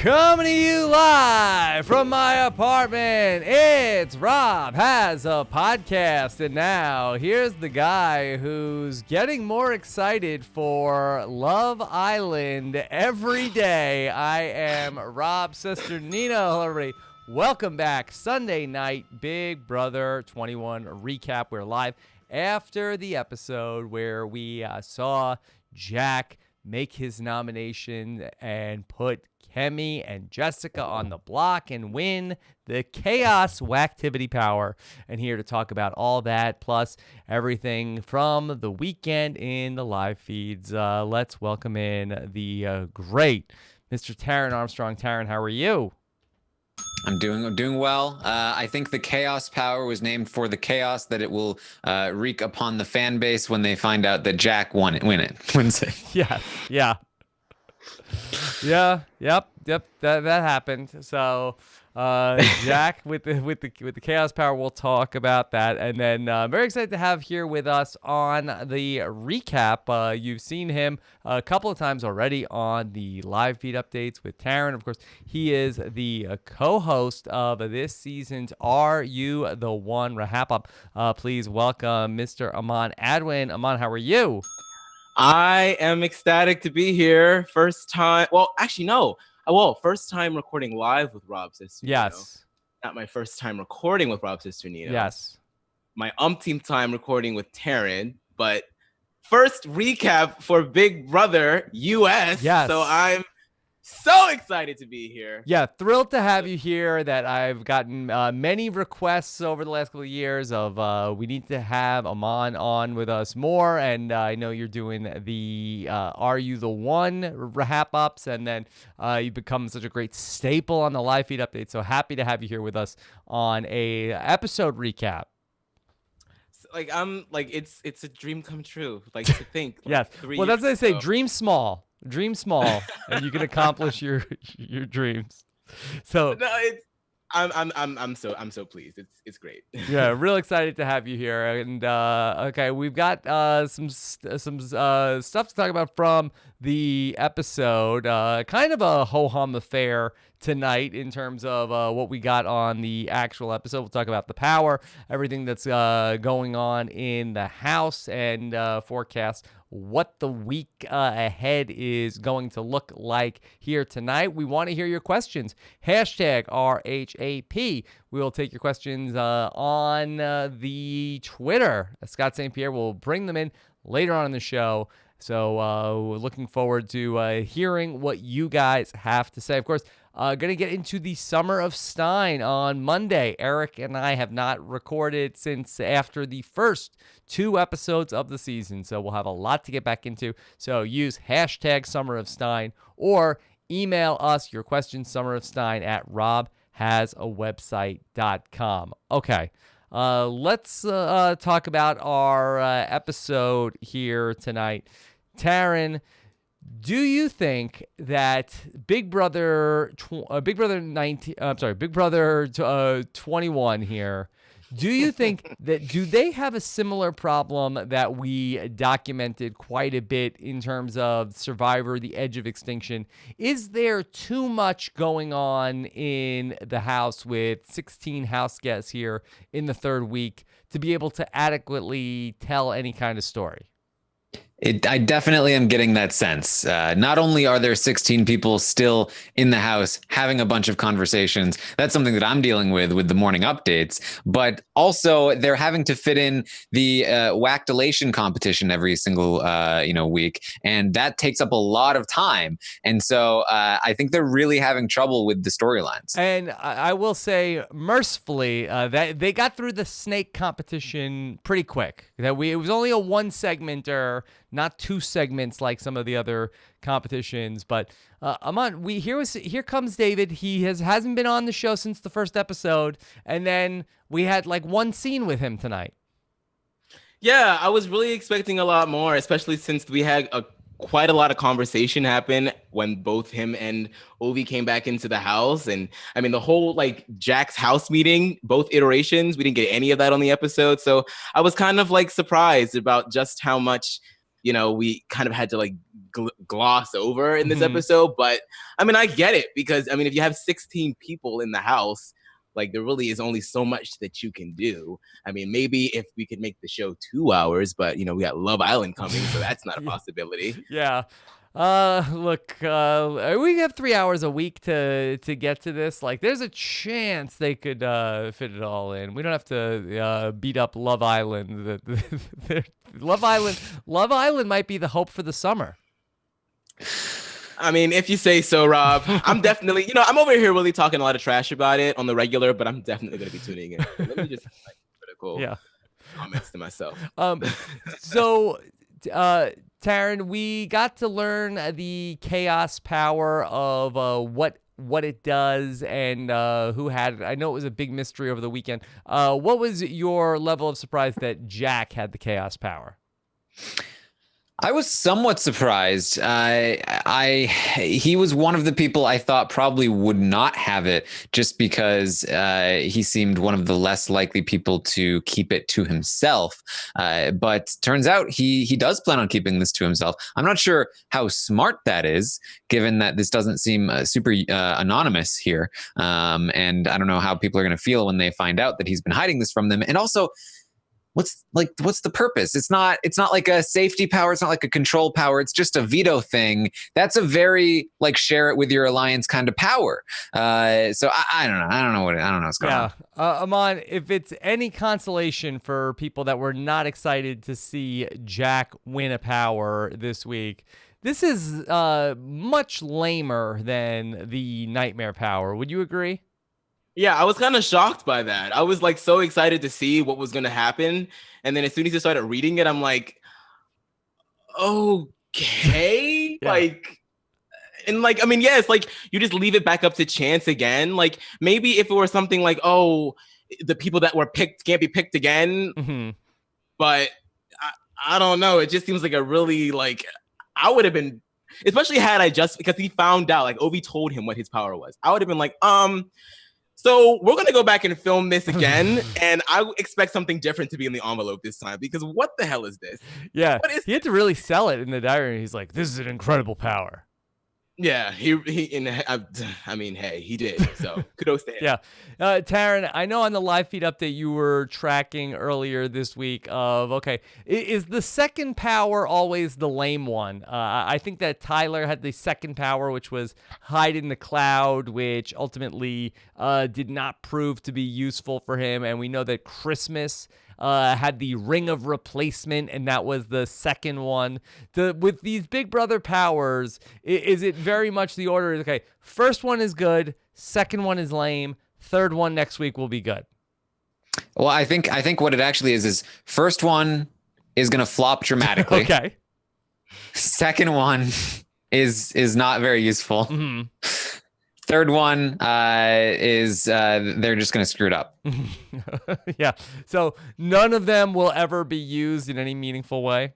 Coming to you live from my apartment, it's Rob Has a Podcast. And now, here's the guy who's getting more excited for Love Island every day. I am Rob's sister, Nina. Hello, everybody. Welcome back. Sunday night, Big Brother 21 recap. We're live after the episode where we saw Jack make his nomination and put Cami and Jessica on the block and win the Chaos Wacktivity Power. And here to talk about all that, plus everything from the weekend in the live feeds, let's welcome in the great Mr. Taran Armstrong. Taran, how are you? I'm doing well. I think the Chaos Power was named for the chaos that it will wreak upon the fan base when they find out that Jack wins it. Yes, yeah. Yep. That happened. So, Jack with the Chaos Power, we'll talk about that, and then very excited to have here with us on the recap. You've seen him a couple of times already on the live feed updates with Taran. Of course, he is the co-host of this season's Are You the One RHAP Up. Please welcome Mr. Aman Adwin. Aman, how are you? I am ecstatic to be here. First time. Well, actually, no. First time recording live with Rob's sister. Yes. Not my first time recording with Rob's sister, Nina. Yes. My umpteenth time recording with Taran, but first recap for Big Brother US. Yes. So I'm so excited to be here. Yeah, thrilled to have you here. That I've gotten many requests over the last couple of years of we need to have Aman on with us more, and I know you're doing the Are You the One RHAP ups, and then you've become such a great staple on the live feed update. So happy to have you here with us on a episode recap. It's a dream come true. Like to think. Yes. Well, that's what they say. Dream small. Dream small, and you can accomplish your dreams. So no, I'm so pleased. It's great. Yeah, real excited to have you here. And okay, we've got some stuff to talk about from the episode. Kind of a ho-hum affair tonight in terms of what we got on the actual episode. We'll talk about the power, everything that's going on in the house, and forecast what the week ahead is going to look like here tonight. We want to hear your questions. Hashtag RHAP. We will take your questions on the Twitter. Scott St. Pierre will bring them in later on in the show. So we're looking forward to hearing what you guys have to say. Of course, going to get into the Summer of Stein on Monday. Eric and I have not recorded since after the first 2 episodes of the season, so we'll have a lot to get back into. So use hashtag Summer of Stein or email us your questions, summerofstein@robhasawebsite.com. Okay, let's talk about our episode here tonight. Taran, do you think that Big Brother 21 here, do you think that do they have a similar problem that we documented quite a bit in terms of Survivor, the edge of extinction? Is there too much going on in the house with 16 house guests here in the 3rd week to be able to adequately tell any kind of story? I definitely am getting that sense. Not only are there 16 people still in the house having a bunch of conversations, that's something that I'm dealing with the morning updates, but also they're having to fit in the Wackdolation competition every single week, and that takes up a lot of time. And so I think they're really having trouble with the storylines. And I will say, mercifully, that they got through the snake competition pretty quick. It was only a 1-segmenter, not 2 segments like some of the other competitions. But Aman, here comes David. He hasn't been on the show since the first episode, and then we had like 1 scene with him tonight. Yeah, I was really expecting a lot more, especially since we had quite a lot of conversation happen when both him and Ovi came back into the house. And I mean, the whole like Jack's house meeting, both iterations, we didn't get any of that on the episode. So I was kind of like surprised about just how much we kind of had to like gloss over in this Mhm. episode. But I mean, I get it, because I mean, if you have 16 people in the house, like there really is only so much that you can do. I mean, maybe if we could make the show 2 hours, but we got Love Island coming, so that's not a possibility. Yeah. Look, we have 3 hours a week to get to this. Like, there's a chance they could fit it all in. We don't have to beat up Love Island. Love Island might be the hope for the summer. I mean, if you say so, Rob. I'm definitely, I'm over here really talking a lot of trash about it on the regular, but I'm definitely going to be tuning in. Let me just like critical comments to myself. So, Taran, we got to learn the chaos power of what it does and who had it. I know it was a big mystery over the weekend. What was your level of surprise that Jack had the chaos power? I was somewhat surprised. He was one of the people I thought probably would not have it, just because he seemed one of the less likely people to keep it to himself. But turns out he does plan on keeping this to himself. I'm not sure how smart that is, given that this doesn't seem super anonymous here. And I don't know how people are going to feel when they find out that he's been hiding this from them. And also, what's the purpose? It's not like a safety power. It's not like a control power. It's just a veto thing. That's a very like share it with your alliance kind of power. So I don't know. I don't know what's going on. Aman, if it's any consolation for people that were not excited to see Jack win a power this week, this is much lamer than the nightmare power. Would you agree? Yeah, I was kind of shocked by that. I was like so excited to see what was going to happen. And then as soon as I started reading it, I'm like, okay. Like, and like, I mean, yeah, it's like you just leave it back up to chance again. Like maybe if it were something like, oh, the people that were picked can't be picked again. Mm-hmm. But I don't know. It just seems like a really like, I would have been, especially had I just, because he found out, like Ovi told him what his power was. I would have been like, so we're going to go back and film this again, and I expect something different to be in the envelope this time, because what the hell is this? Yeah, he had to really sell it in the diary. He's like, this is an incredible power. Yeah, I mean, hey, he did. So kudos to him. Yeah. Taran, I know on the live feed update you were tracking earlier this week of, okay, is the second power always the lame one? I think that Tyler had the second power, which was hide in the cloud, which ultimately did not prove to be useful for him. And we know that Christmas had the ring of replacement, and that was the second one. With these Big Brother powers, is it very much the order? Okay, first one is good, second one is lame, third one next week will be good. Well, I think what it actually is first one is going to flop dramatically. Okay. Second one is not very useful. Mm-hmm. Third one is they're just going to screw it up. Yeah. So none of them will ever be used in any meaningful way.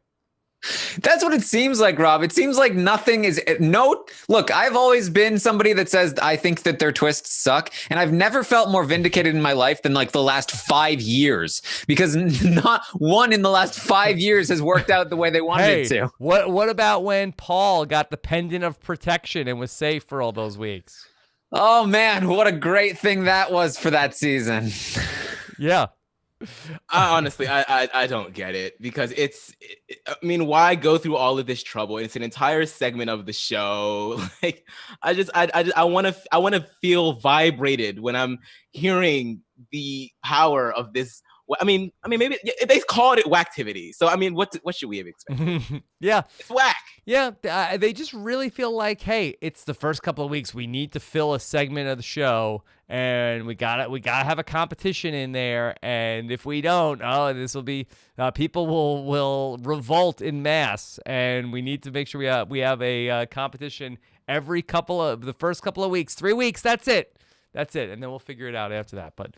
That's what it seems like, Rob. It seems like nothing is look, I've always been somebody that says I think that their twists suck, and I've never felt more vindicated in my life than like the last 5 years, because not one in the last 5 years has worked out the way they wanted it to. What about when Paul got the pendant of protection and was safe for all those weeks? Oh man, what a great thing that was for that season. Yeah. Honestly, I don't get it, because I mean, why go through all of this trouble? It's an entire segment of the show. Like, I want to feel vibrated when I'm hearing the power of this. I mean, maybe they called it Wacktivity. So I mean, what should we have expected? Yeah, it's whack. Yeah, they just really feel like, hey, it's the first couple of weeks. We need to fill a segment of the show, and we gotta have a competition in there. And if we don't, this will be people will revolt in mass, and we need to make sure we have a competition every the first couple of weeks, 3 weeks. That's it. And then we'll figure it out after that. But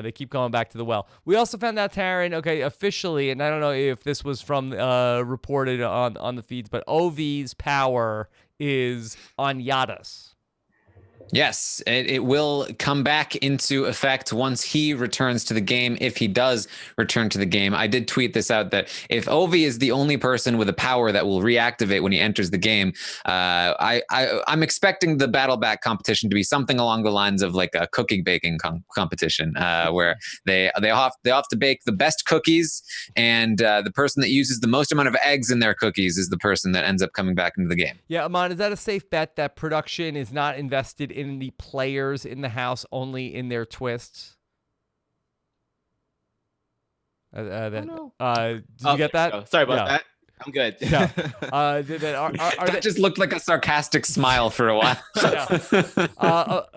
they keep going back to the well. We also found out, Taran, okay, officially, and I don't know if this was from reported on the feeds, but Ovi's power is on Yadas. Yes, it will come back into effect once he returns to the game, if he does return to the game. I did tweet this out that if Ovi is the only person with a power that will reactivate when he enters the game, I'm expecting the battle back competition to be something along the lines of like a cookie baking competition, where they have to bake the best cookies, and the person that uses the most amount of eggs in their cookies is the person that ends up coming back into the game. Yeah, Amon, is that a safe bet that production is not invested in the players in the house, only in their twists? Did you get that? Oh, sorry about that. I'm good. Yeah. That just looked like a sarcastic smile for a while.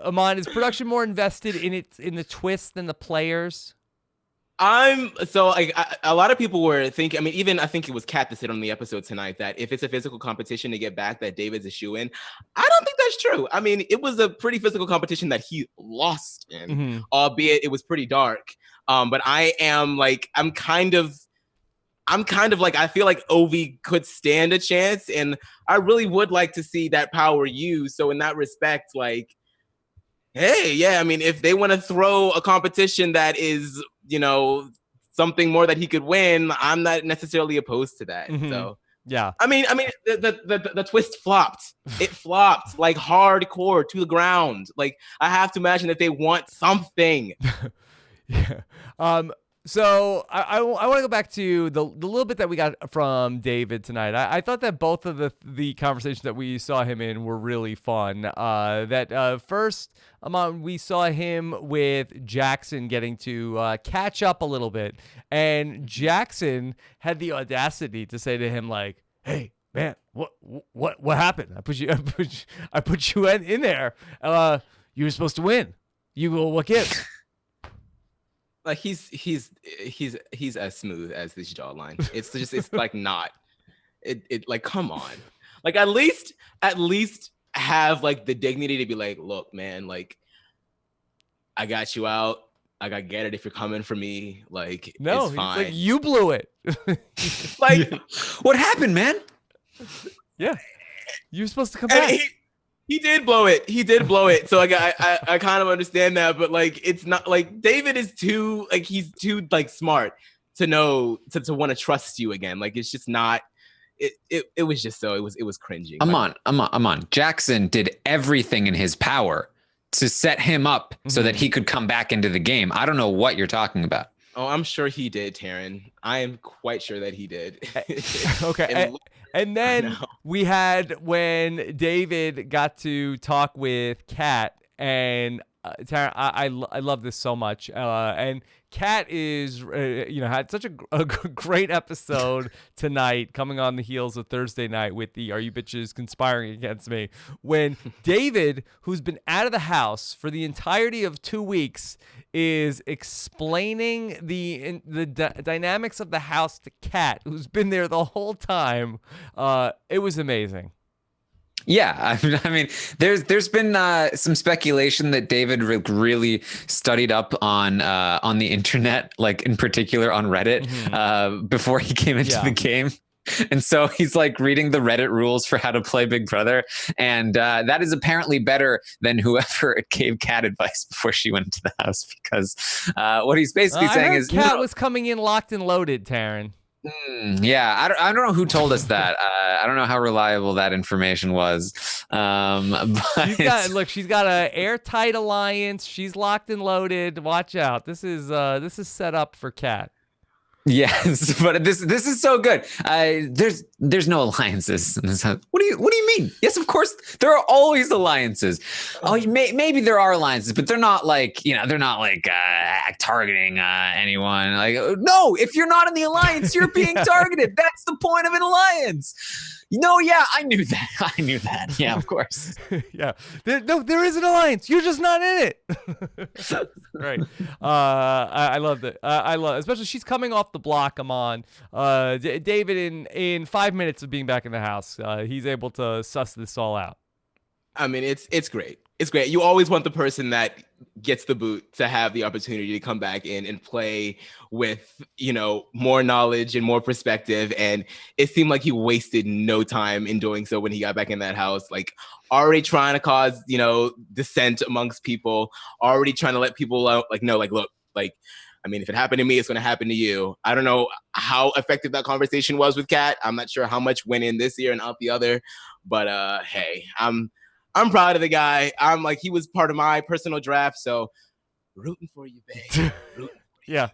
Amon, is production more invested in the twists than the players? A lot of people were thinking, I mean, even I think it was Kat that said on the episode tonight that if it's a physical competition to get back, that David's a shoo-in. I don't think that's true. I mean, it was a pretty physical competition that he lost in, albeit it was pretty dark. But I am like, I'm kind of like, I feel like Ovi could stand a chance, and I really would like to see that power used. So in that respect, like, hey, yeah, I mean, if they want to throw a competition that is, something more that he could win, I'm not necessarily opposed to that. So yeah, I mean, the twist flopped. It flopped like hardcore to the ground. Like, I have to imagine that they want something. Yeah. So I want to go back to the little bit that we got from David tonight. I thought that both of the conversations that we saw him in were really fun. First, we saw him with Jackson getting to catch up a little bit, and Jackson had the audacity to say to him like, "Hey, man, what happened? I put you in there. You were supposed to win. What gives?" Like he's as smooth as this jawline. It's like not. It like, come on. Like at least have like the dignity to be like, look, man, like I got you out. Like, I get it if you're coming for me. Like, no, it's fine. Like, you blew it. Like, what happened, man? Yeah, you're supposed to come back. He did blow it. He did blow it. So like I kind of understand that, but like it's not like David is too like he's too like smart to know to want to trust you again. Like it's just not. It was just so it was cringing. I'm on. Jackson did everything in his power to set him up so that he could come back into the game. I don't know what you're talking about. Oh, I'm sure he did, Taran. I am quite sure that he did. Okay. And then we had when David got to talk with Kat, and Taran, I love this so much. And Kat is, had such a great episode tonight, coming on the heels of Thursday night with the "Are you bitches conspiring against me?" When David, who's been out of the house for the entirety of 2 weeks, is explaining the dynamics of the house to Kat, who's been there the whole time. It was amazing. Yeah, I mean, there's been some speculation that David really studied up on the internet, like in particular on Reddit, before he came into the game. And so he's like reading the Reddit rules for how to play Big Brother. And that is apparently better than whoever gave Kat advice before she went into the house, because what he's basically saying is Kat was coming in locked and loaded, Taran. Yeah, I don't know who told us that. I don't know how reliable that information was. But she's got an airtight alliance. She's locked and loaded. Watch out. This is set up for Kat. Yes, but this is so good. There's no alliances in this house. What do you mean? Yes, of course there are always alliances. Oh, maybe there are alliances, but they're not like targeting anyone. Like, no, if you're not in the alliance, you're being targeted. That's the point of an alliance. Yeah, I knew that. Yeah, of course. Yeah, there is an alliance. You're just not in it. Right. I loved it. I love, especially she's coming off the block. I'm on. David in 5 minutes of being back in the house, he's able to suss this all out. I mean, it's great. It's great. You always want the person that gets the boot to have the opportunity to come back in and play with, more knowledge and more perspective. And it seemed like he wasted no time in doing so when he got back in that house. Like already trying to cause, dissent amongst people, already trying to let people out, know, look, I mean, if it happened to me, it's going to happen to you. I don't know how effective that conversation was with Kat. I'm not sure how much went in this year and out the other, but hey, I'm proud of the guy. He was part of my personal draft, so rooting for you, babe. Rooting for you. Yeah.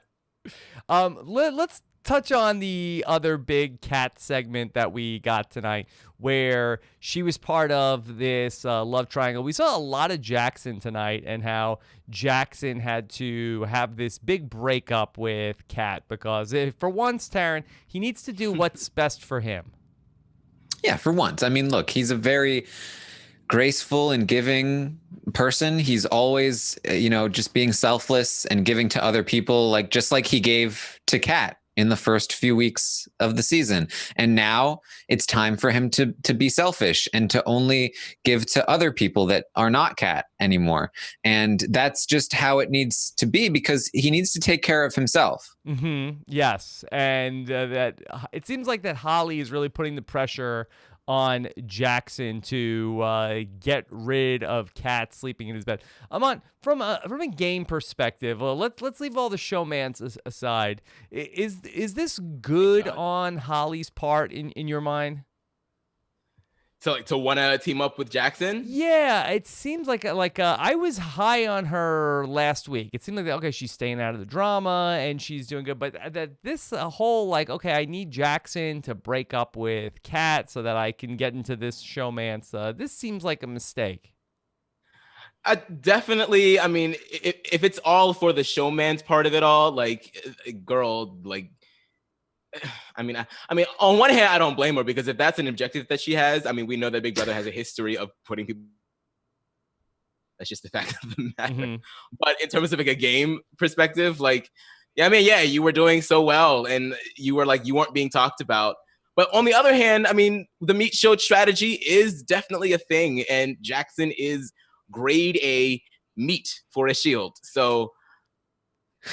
Let's touch on the other big Cat segment that we got tonight, where she was part of this love triangle. We saw a lot of Jackson tonight, and how Jackson had to have this big breakup with Kat because, for once, Taran, he needs to do what's best for him. Yeah, for once. I mean, look, he's a very graceful and giving person. He's always, just being selfless and giving to other people, just like he gave to Kat in the first few weeks of the season. And now it's time for him to be selfish and to only give to other people that are not Kat anymore. And that's just how it needs to be, because he needs to take care of himself. Mm-hmm. Yes. And that it seems like that Holly is really putting the pressure on Jackson to get rid of Kat sleeping in his bed. Amon, from a game perspective, let's leave all the showmance aside. Is this good on Holly's part in your mind? To want to team up with Jackson? Yeah, it seems like I was high on her last week. It seemed like, okay, she's staying out of the drama and she's doing good, but that this whole okay, I need Jackson to break up with Kat so that I can get into this showmance. This seems like a mistake. Definitely. I mean, if it's all for the showman's part of it all, girl, I mean, on one hand, I don't blame her, because if that's an objective that she has, I mean, we know that Big Brother has a history of putting people. That's just the fact of the matter. Mm-hmm. But in terms of a game perspective, you were doing so well, and you were you weren't being talked about. But on the other hand, I mean, the meat show strategy is definitely a thing, and Jackson is grade A meat for a shield, so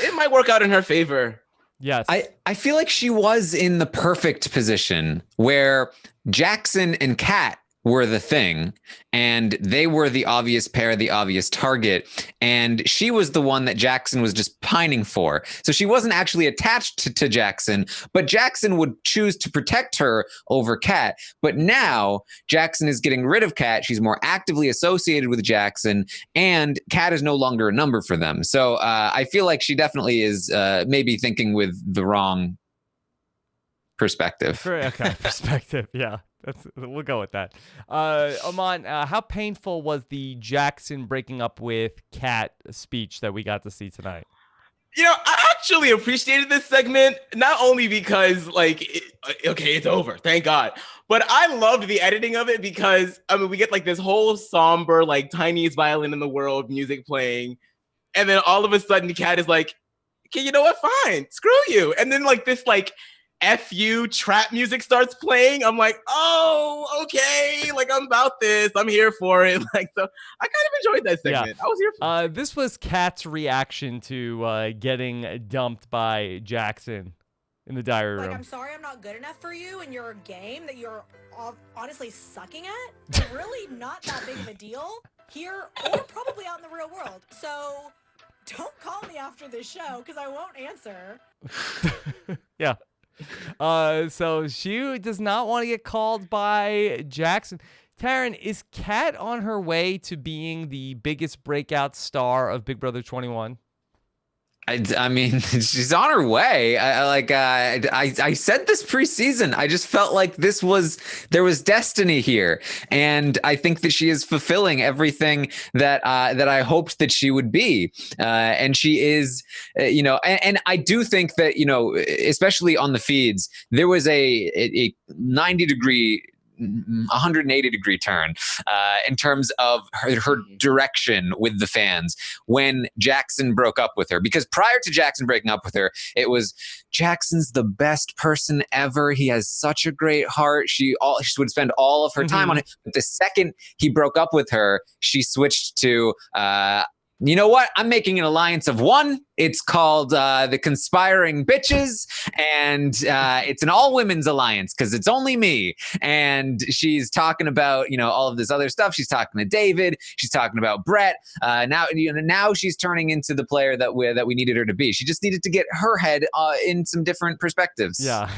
it might work out in her favor. Yes. I feel like she was in the perfect position where Jackson and Kat were the thing, and they were the obvious pair, the obvious target, and she was the one that Jackson was just pining for. So she wasn't actually attached to Jackson, but Jackson would choose to protect her over Kat. But now Jackson is getting rid of Kat. She's more actively associated with Jackson, and Kat is no longer a number for them. So I feel like she definitely is maybe thinking with the wrong perspective. Okay, perspective, yeah. We'll go with that. Amon, how painful was the Jackson breaking up with Kat speech that we got to see tonight? I actually appreciated this segment, not only because, okay, it's over, thank God, but I loved the editing of it, because, I mean, we get, this whole somber, tiniest violin in the world music playing, and then all of a sudden, Kat is like, okay, you know what, fine, screw you, and then, this, F you trap music starts playing. I'm like, oh, okay. I'm about this. I'm here for it. So I kind of enjoyed that segment. Yeah. I was here for it. This was Kat's reaction to getting dumped by Jackson in the diary room. I'm sorry I'm not good enough for you in your game that you're honestly sucking at. It's really not that big of a deal here or probably out in the real world. So don't call me after this show because I won't answer. Yeah. So she does not want to get called by Jackson. Taran, is Kat on her way to being the biggest breakout star of Big Brother 21? I mean, she's on her way. I said this preseason. I just felt like there was destiny here, and I think that she is fulfilling everything that I hoped that she would be, and she is. And I do think that especially on the feeds, there was a 90-degree 180-degree turn in terms of her direction with the fans when Jackson broke up with her. Because prior to Jackson breaking up with her, it was Jackson's the best person ever. He has such a great heart. She would spend all of her time on it. But the second he broke up with her, she switched to you know what? I'm making an alliance of one. It's called the Conspiring Bitches, and it's an all-women's alliance because it's only me. And she's talking about, all of this other stuff. She's talking to David. She's talking about Brett. Now she's turning into the player that we needed her to be. She just needed to get her head in some different perspectives. Yeah.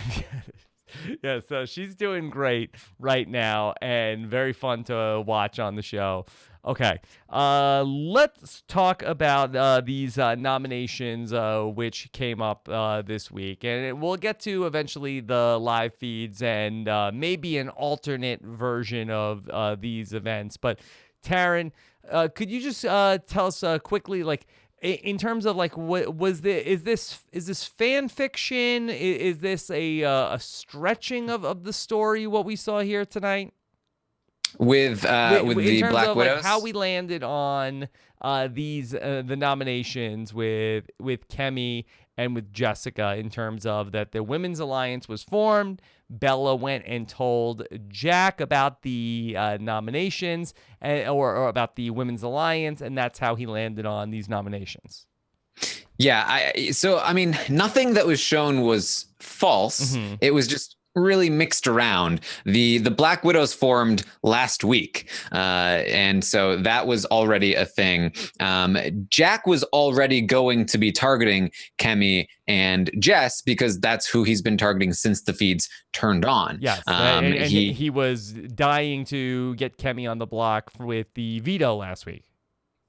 Yeah, so she's doing great right now and very fun to watch on the show. Okay, let's talk about these nominations which came up this week. And we'll get to eventually the live feeds and maybe an alternate version of these events. But Taran, could you just tell us quickly, in terms of what was is this fan fiction? Is this a stretching of the story? What we saw here tonight with the Black Widows, how we landed on these the nominations with Cami and with Jessica, in terms of that the Women's Alliance was formed. Bella went and told Jack about the nominations or about the Women's Alliance, and that's how he landed on these nominations. Yeah, nothing that was shown was false. It was just really mixed around. The Black Widows formed last week, and so that was already a thing. Jack was already going to be targeting Cami and Jess because that's who he's been targeting since the feeds turned on. Yes, and he was dying to get Cami on the block with the veto last week.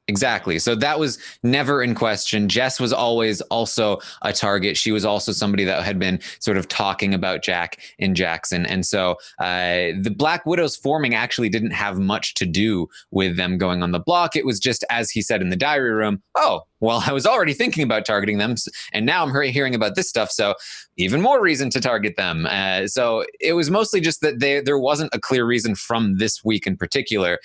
Exactly. So that was never in question. Jess was always also a target. She was also somebody that had been sort of talking about Jack and Jackson. And so the Black Widows forming actually didn't have much to do with them going on the block. It was just, as he said in the diary room, oh, well, I was already thinking about targeting them, and now I'm hearing about this stuff, so even more reason to target them. So it was mostly just that there wasn't a clear reason from this week in particular,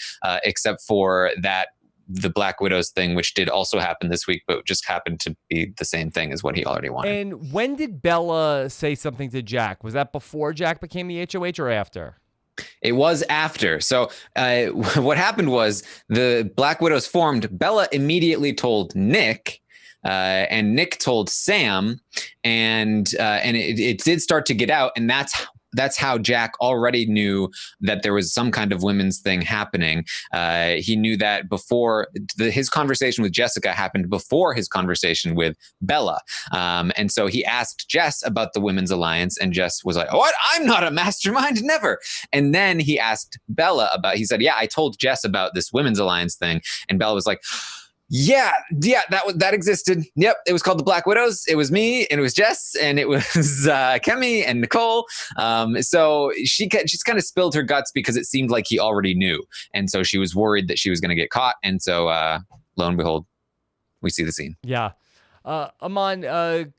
except for that the Black Widows thing, which did also happen this week, but just happened to be the same thing as what he already wanted. And when did Bella say something to Jack? Was that before Jack became the HOH or after? It was after. So what happened was the Black Widows formed. Bella immediately told Nick, and Nick told Sam, and it did start to get out, and that's how Jack already knew that there was some kind of women's thing happening. He knew that before his conversation with Jessica happened before his conversation with Bella. And so he asked Jess about the Women's Alliance, and Jess was like, what? I'm not a mastermind, never. And then he asked Bella he said, yeah, I told Jess about this Women's Alliance thing. And Bella was like, yeah, that existed. Yep, it was called the Black Widows. It was me, and it was Jess, and it was Cami and Nicole. So she just kind of spilled her guts because it seemed like he already knew, and so she was worried that she was going to get caught. And so, lo and behold, we see the scene. Yeah, Aman,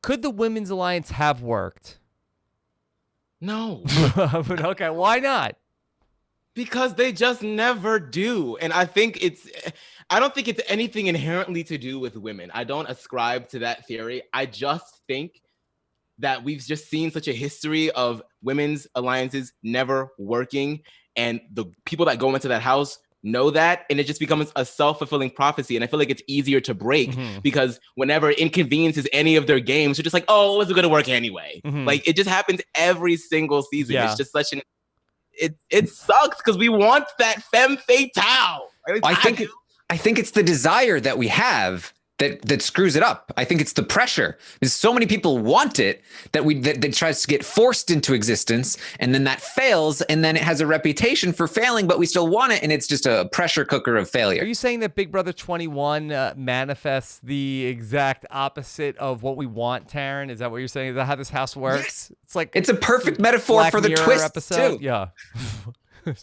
could the Women's Alliance have worked? No. But okay, why not? Because they just never do. And I don't think it's anything inherently to do with women. I don't ascribe to that theory. I just think that we've just seen such a history of women's alliances never working. And the people that go into that house know that. And it just becomes a self-fulfilling prophecy. And I feel like it's easier to break because whenever it inconveniences any of their games, they're just like, oh, it's going to work anyway. Like it just happens every single season. Yeah. It's just such an... It sucks because we want that femme fatale. I think it's the desire that we have that screws it up. I think it's the pressure. Because so many people want it that tries to get forced into existence, and then that fails, and then it has a reputation for failing, but we still want it, and it's just a pressure cooker of failure. Are you saying that Big Brother 21 manifests the exact opposite of what we want, Taran? Is that what you're saying? Is that how this house works? Yes. It's a perfect metaphor Black for the Mirror twist episode. too. Yeah.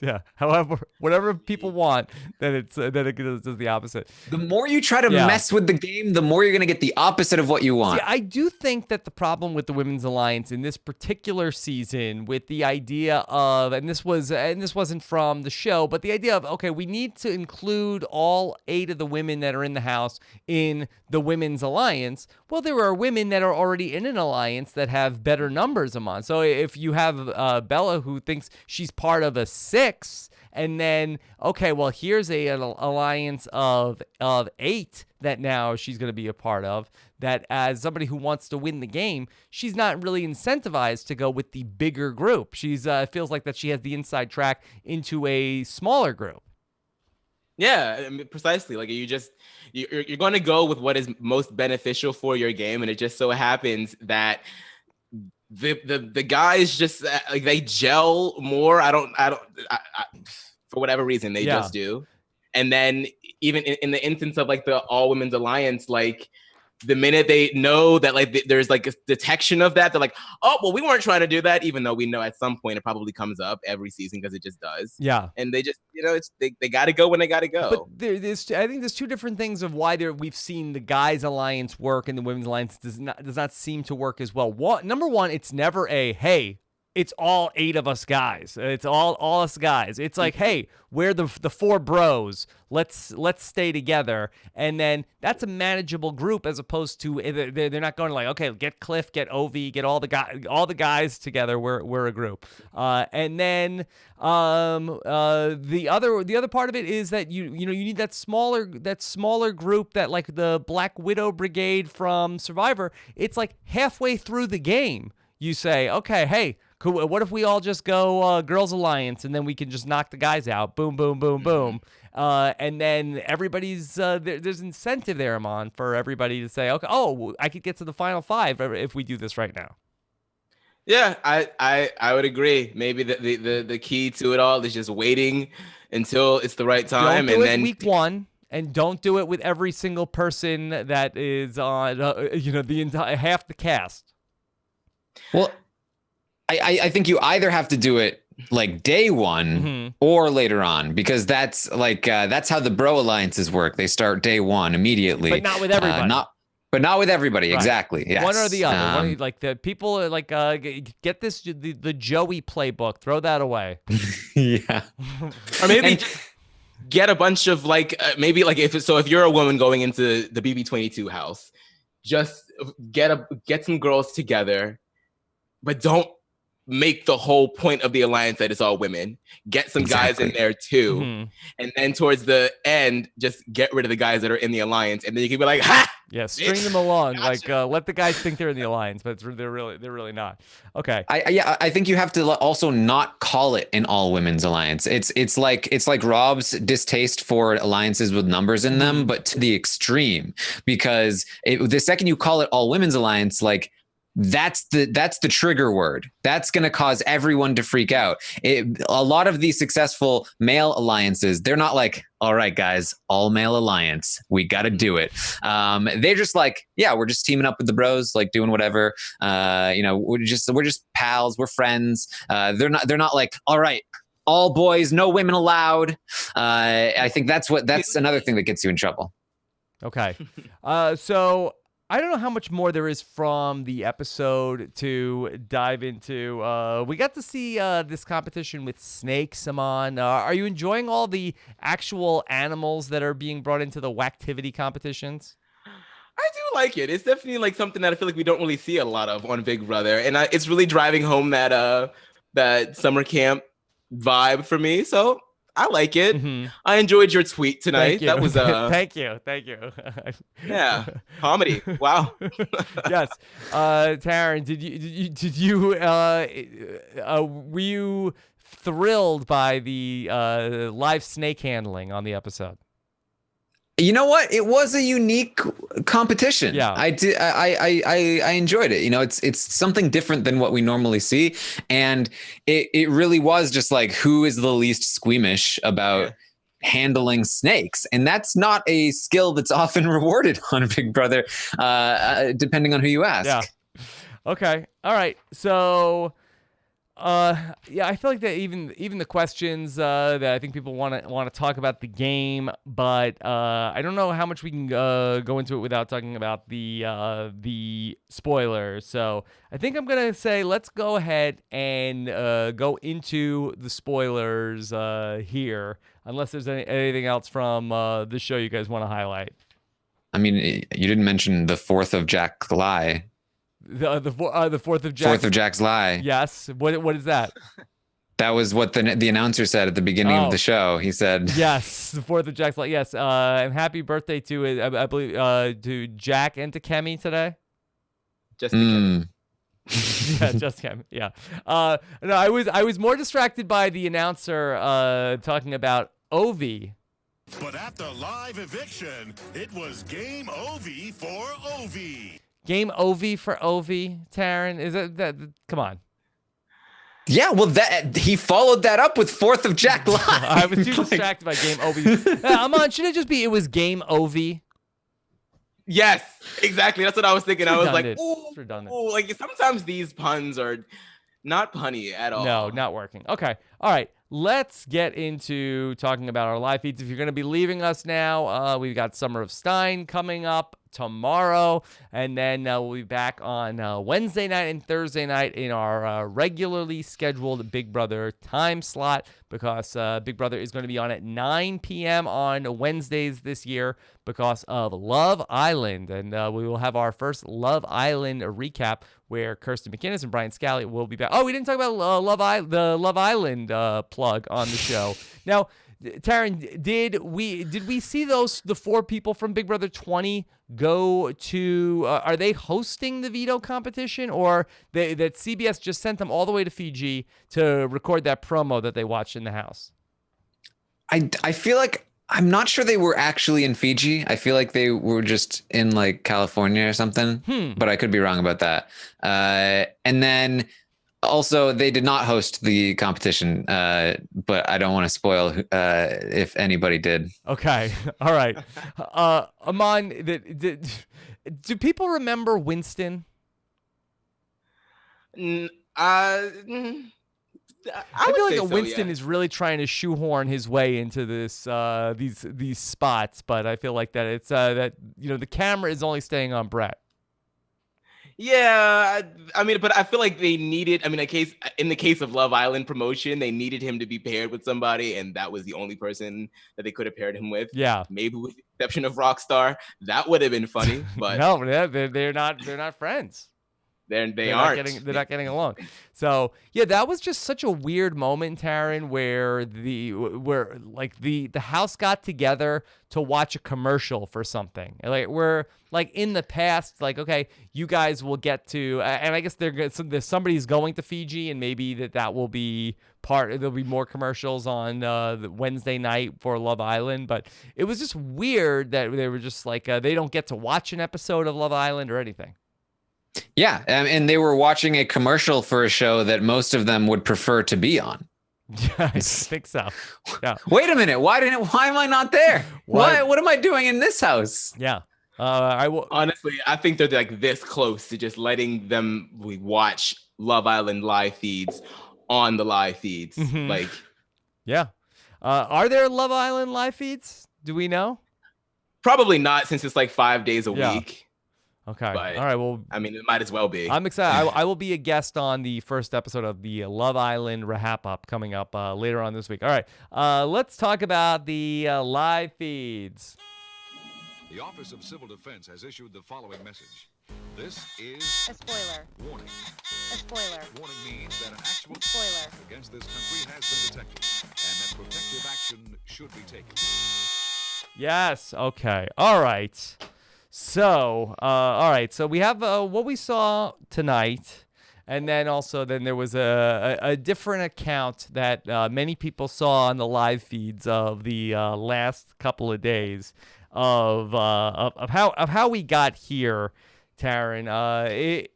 Yeah. However, whatever people want, then it does the opposite. The more you try to Yeah. mess with the game, the more you're going to get the opposite of what you want. See, I do think that the problem with the Women's Alliance in this particular season, with the idea of, and this wasn't from the show, but the idea of, okay, we need to include all 8 of the women that are in the house in the Women's Alliance. Well, there are women that are already in an alliance that have better numbers among. So if you have Bella, who thinks she's part of a 6, and then, okay, well, here's an alliance of 8 that now she's going to be a part of, that as somebody who wants to win the game, she's not really incentivized to go with the bigger group. She's feels like that she has the inside track into a smaller group. Yeah, I mean, precisely. Like you're going to go with what is most beneficial for your game, and it just so happens that the guys just like they gel more. I for whatever reason they just do. And then even in the instance of like the all women's alliance, like the minute they know that like there's like a detection of that, they're like, oh, well, we weren't trying to do that, even though we know at some point it probably comes up every season because it just does. Yeah. And they just, it's they got to go when they got to go. But I think there's 2 different things of why we've seen the guys' alliance work and the women's alliance does not seem to work as well. Number one, it's never hey, it's all 8 of us guys. It's all us guys. It's like, hey, we're the 4 bros. Let's stay together. And then that's a manageable group, as opposed to they're not going like, okay, get Cliff, get Ovi, get all the guys together. We're a group. And then the other part of it is that you need that smaller group, that like the Black Widow Brigade from Survivor. It's like halfway through the game, you say, okay, hey, cool. What if we all just go Girls Alliance, and then we can just knock the guys out? Boom, boom, boom, boom. And then everybody's there's incentive there, Amon, for everybody to say, okay, oh, I could get to the final 5 if we do this right now. Yeah, I would agree. Maybe the key to it all is just waiting until it's the right time, Don't do and it then week 1. And don't do it with every single person that is on, the entire half the cast. Well, I think you either have to do it like day 1 or later on, because that's like that's how the bro alliances work. They start day 1 immediately, but not with everybody. Not with everybody. Right. Exactly. Yes. One or the other. Like the people are like get this the Joey playbook. Throw that away. Yeah. Or maybe just get a bunch of like maybe like if you're a woman going into the BB22 house, just get some girls together, but don't make the whole point of the alliance that it's all women. Get some guys in there too. And then towards the end, just get rid of the guys that are in the alliance. And then you can be like, ha! Yeah, string them along. Gotcha. Like, let the guys think they're in the alliance, but they're really not. Okay. I think you have to also not call it an all women's alliance. It's like Rob's distaste for alliances with numbers in them, but to the extreme, because the second you call it all women's alliance, like, that's the trigger word. That's going to cause everyone to freak out. A lot of these successful male alliances, they're not like, all right, guys, all male alliance, we got to do it. They're just like, yeah, we're just teaming up with the bros, like doing whatever. We're just pals, we're friends. They're not like, all right, all boys, no women allowed. I think that's another thing that gets you in trouble. Okay. So I don't know how much more there is from the episode to dive into. We got to see this competition with snakes, Amon. Are you enjoying all the actual animals that are being brought into the Wacktivity competitions? I do like it. It's definitely like something that I feel like we don't really see a lot of on Big Brother. And it's really driving home that summer camp vibe for me. So I like it. I enjoyed your tweet tonight. That was thank you. Yeah, comedy. Wow. Yes, Taran, did you were you thrilled by the live snake handling on the episode? You know what? It was a unique competition. Yeah, I enjoyed it. It's something different than what we normally see, and it really was just like, who is the least squeamish about handling snakes? And that's not a skill that's often rewarded on Big Brother, depending on who you ask. Yeah. Okay. All right. So Yeah, I feel like that even the questions that I think people want to talk about the game, but I don't know how much we can go into it without talking about the spoilers. So I think I'm gonna say let's go ahead and go into the spoilers here, unless there's anything else from the show you guys want to highlight. I mean, you didn't mention the 4th of Jack lie. The 4th of Jack. 4th of Jack's lie. Yes. What is that? That was what the announcer said at the beginning of the show. He said, "Yes, the 4th of Jack's lie." Yes. And happy birthday to I believe to Jack and to Cami today. Just to Cami. Yeah, just Cami. Yeah. No, I was more distracted by the announcer talking about Ovi. But at the live eviction, it was game Ovi for Ovi. Game Ovi for Ovi, Taran. Is that come on. yeah, well, that he followed that up with 4th of Jack lie. I was too distracted by Game Ovi. I'm on. Should it just be? It was Game Ovi. Yes, exactly. That's what I was thinking. I was like, It's redundant. ooh, like sometimes these puns are not punny at all. No, not working. Okay. All right. Let's get into talking about our live feeds. If you're going to be leaving us now, we've got Summer of Stein coming up tomorrow. And then we'll be back on Wednesday night and Thursday night in our regularly scheduled Big Brother time slot, because Big Brother is going to be on at 9 p.m. on Wednesdays this year because of Love Island. And we will have our first Love Island recap where Kirsten McInnes and Brian Scally will be back. Oh, we didn't talk about the Love Island plug on the show. Now, Taran, did we see the 4 people from Big Brother 20 go to? Are they hosting the veto competition, or that CBS just sent them all the way to Fiji to record that promo that they watched in the house? I feel like I'm not sure they were actually in Fiji. I feel like they were just in like California or something, but I could be wrong about that. And then also they did not host the competition, but I don't want to spoil if anybody did. Okay. All right. Aman, do people remember Winston? I feel like Winston is really trying to shoehorn his way into this these spots, but I feel like that it's that the camera is only staying on Brett. Yeah, I mean, but I feel like they needed. I mean, in the case of Love Island promotion, they needed him to be paired with somebody, and that was the only person that they could have paired him with. Yeah, maybe with the exception of Rockstar, that would have been funny. But no, they're not friends. They're not getting along. So yeah, that was just such a weird moment, Taran, where the house got together to watch a commercial for something. Like we're like in the past, like okay, you guys will get to, and I guess somebody's going to Fiji, and maybe that will be part. There'll be more commercials on the Wednesday night for Love Island, but it was just weird that they were just like they don't get to watch an episode of Love Island or anything. Yeah, and they were watching a commercial for a show that most of them would prefer to be on. Yeah, I think so. Yeah. Wait a minute. Why am I not there? What am I doing in this house? Yeah. I will honestly. I think they're like this close to just letting them watch Love Island live feeds on the live feeds. Mm-hmm. Like, yeah. Are there Love Island live feeds? Do we know? Probably not, since it's like 5 days a week. Okay. But, all right. Well, I mean, it might as well be. I'm excited. I will be a guest on the first episode of the Love Island RHAP up coming up later on this week. All right. Let's talk about the live feeds. The Office of Civil Defense has issued the following message. This is a spoiler. Warning. A spoiler. Warning means that an actual spoiler against this country has been detected, and that protective action should be taken. Yes. Okay. All right. So, all right. So we have what we saw tonight, and then there was a different account that many people saw on the live feeds of the last couple of days of how we got here, Taran.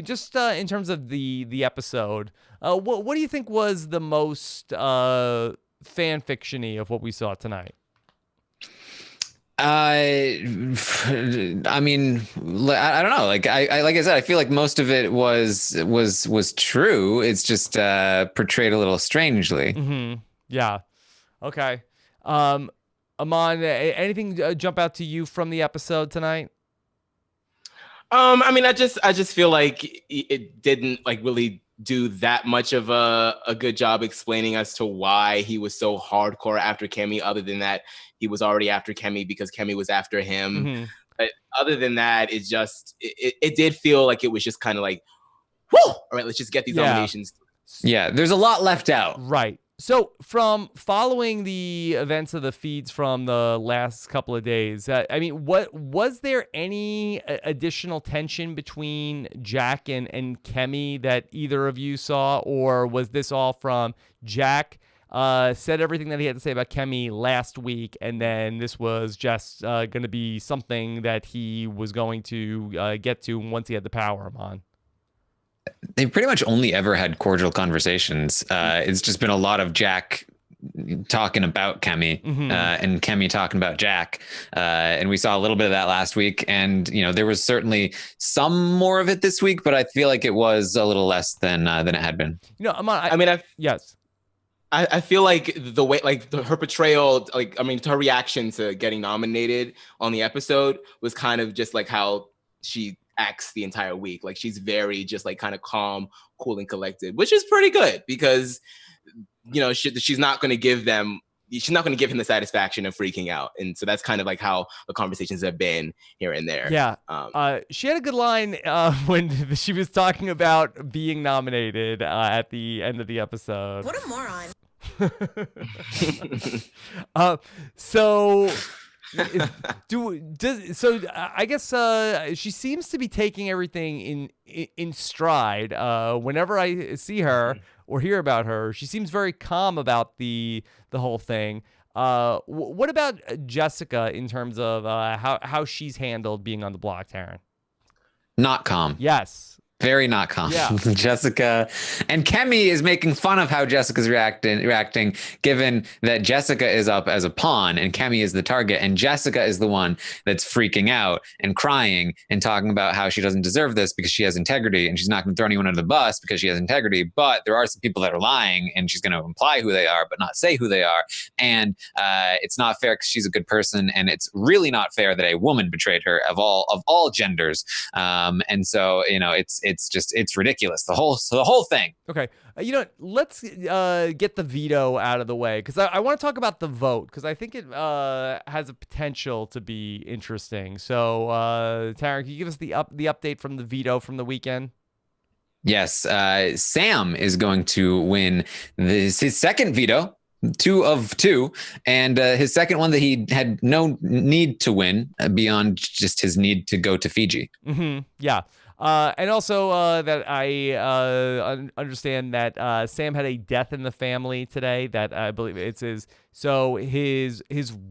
Just in terms of the episode, what do you think was the most fan fiction-y of what we saw tonight? I mean, I don't know. Like I said, I feel like most of it was true. It's just portrayed a little strangely. Mm-hmm. Yeah. Okay. Amon, anything jump out to you from the episode tonight? I mean, I just feel like it didn't like really do that much of a good job explaining as to why he was so hardcore after Cami. Other than that, he was already after Cami because Cami was after him. Mm-hmm. But other than that, it did feel like it was just kind of like, whoo, all right, let's just get these nominations. Yeah, there's a lot left out. Right. So, from following the events of the feeds from the last couple of days, I mean, what was there any additional tension between Jack and Kemi that either of you saw, or was this all from Jack said everything that he had to say about Kemi last week, and then this was just going to be something that he was going to get to once he had the power on? They've pretty much only ever had cordial conversations. It's just been a lot of Jack talking about Kemi and Kemi talking about Jack. And we saw a little bit of that last week. And, there was certainly some more of it this week, but I feel like it was a little less than it had been. Amon, yes. I feel like the way, like her portrayal, her reaction to getting nominated on the episode was kind of just like how she acts the entire week. Like she's very just like kind of calm, cool, and collected, which is pretty good because she's not going to give him the satisfaction of freaking out, and so that's kind of like how the conversations have been here and there. Yeah. She had a good line when she was talking about being nominated at the end of the episode. What a moron. So I guess she seems to be taking everything in stride. Whenever I see her or hear about her, she seems very calm about the whole thing. What about Jessica in terms of how she's handled being on the block, Taran? Not calm. Yes. Very not calm. Yeah. Jessica and Kemi is making fun of how Jessica's reacting, given that Jessica is up as a pawn and Kemi is the target, and Jessica is the one that's freaking out and crying and talking about how she doesn't deserve this because she has integrity and she's not going to throw anyone under the bus because she has integrity. But there are some people that are lying, and she's going to imply who they are, but not say who they are. And it's not fair because she's a good person, and it's really not fair that a woman betrayed her of all genders. And so it's ridiculous. The whole thing. Okay. Let's get the veto out of the way, because I want to talk about the vote, because I think it has a potential to be interesting. So, Taran, can you give us the update from the veto from the weekend? Yes. Sam is going to win his second veto. 2 of 2, and his second one that he had no need to win beyond just his need to go to Fiji. Yeah. And also that I understand that Sam had a death in the family today. That I believe it's his. So his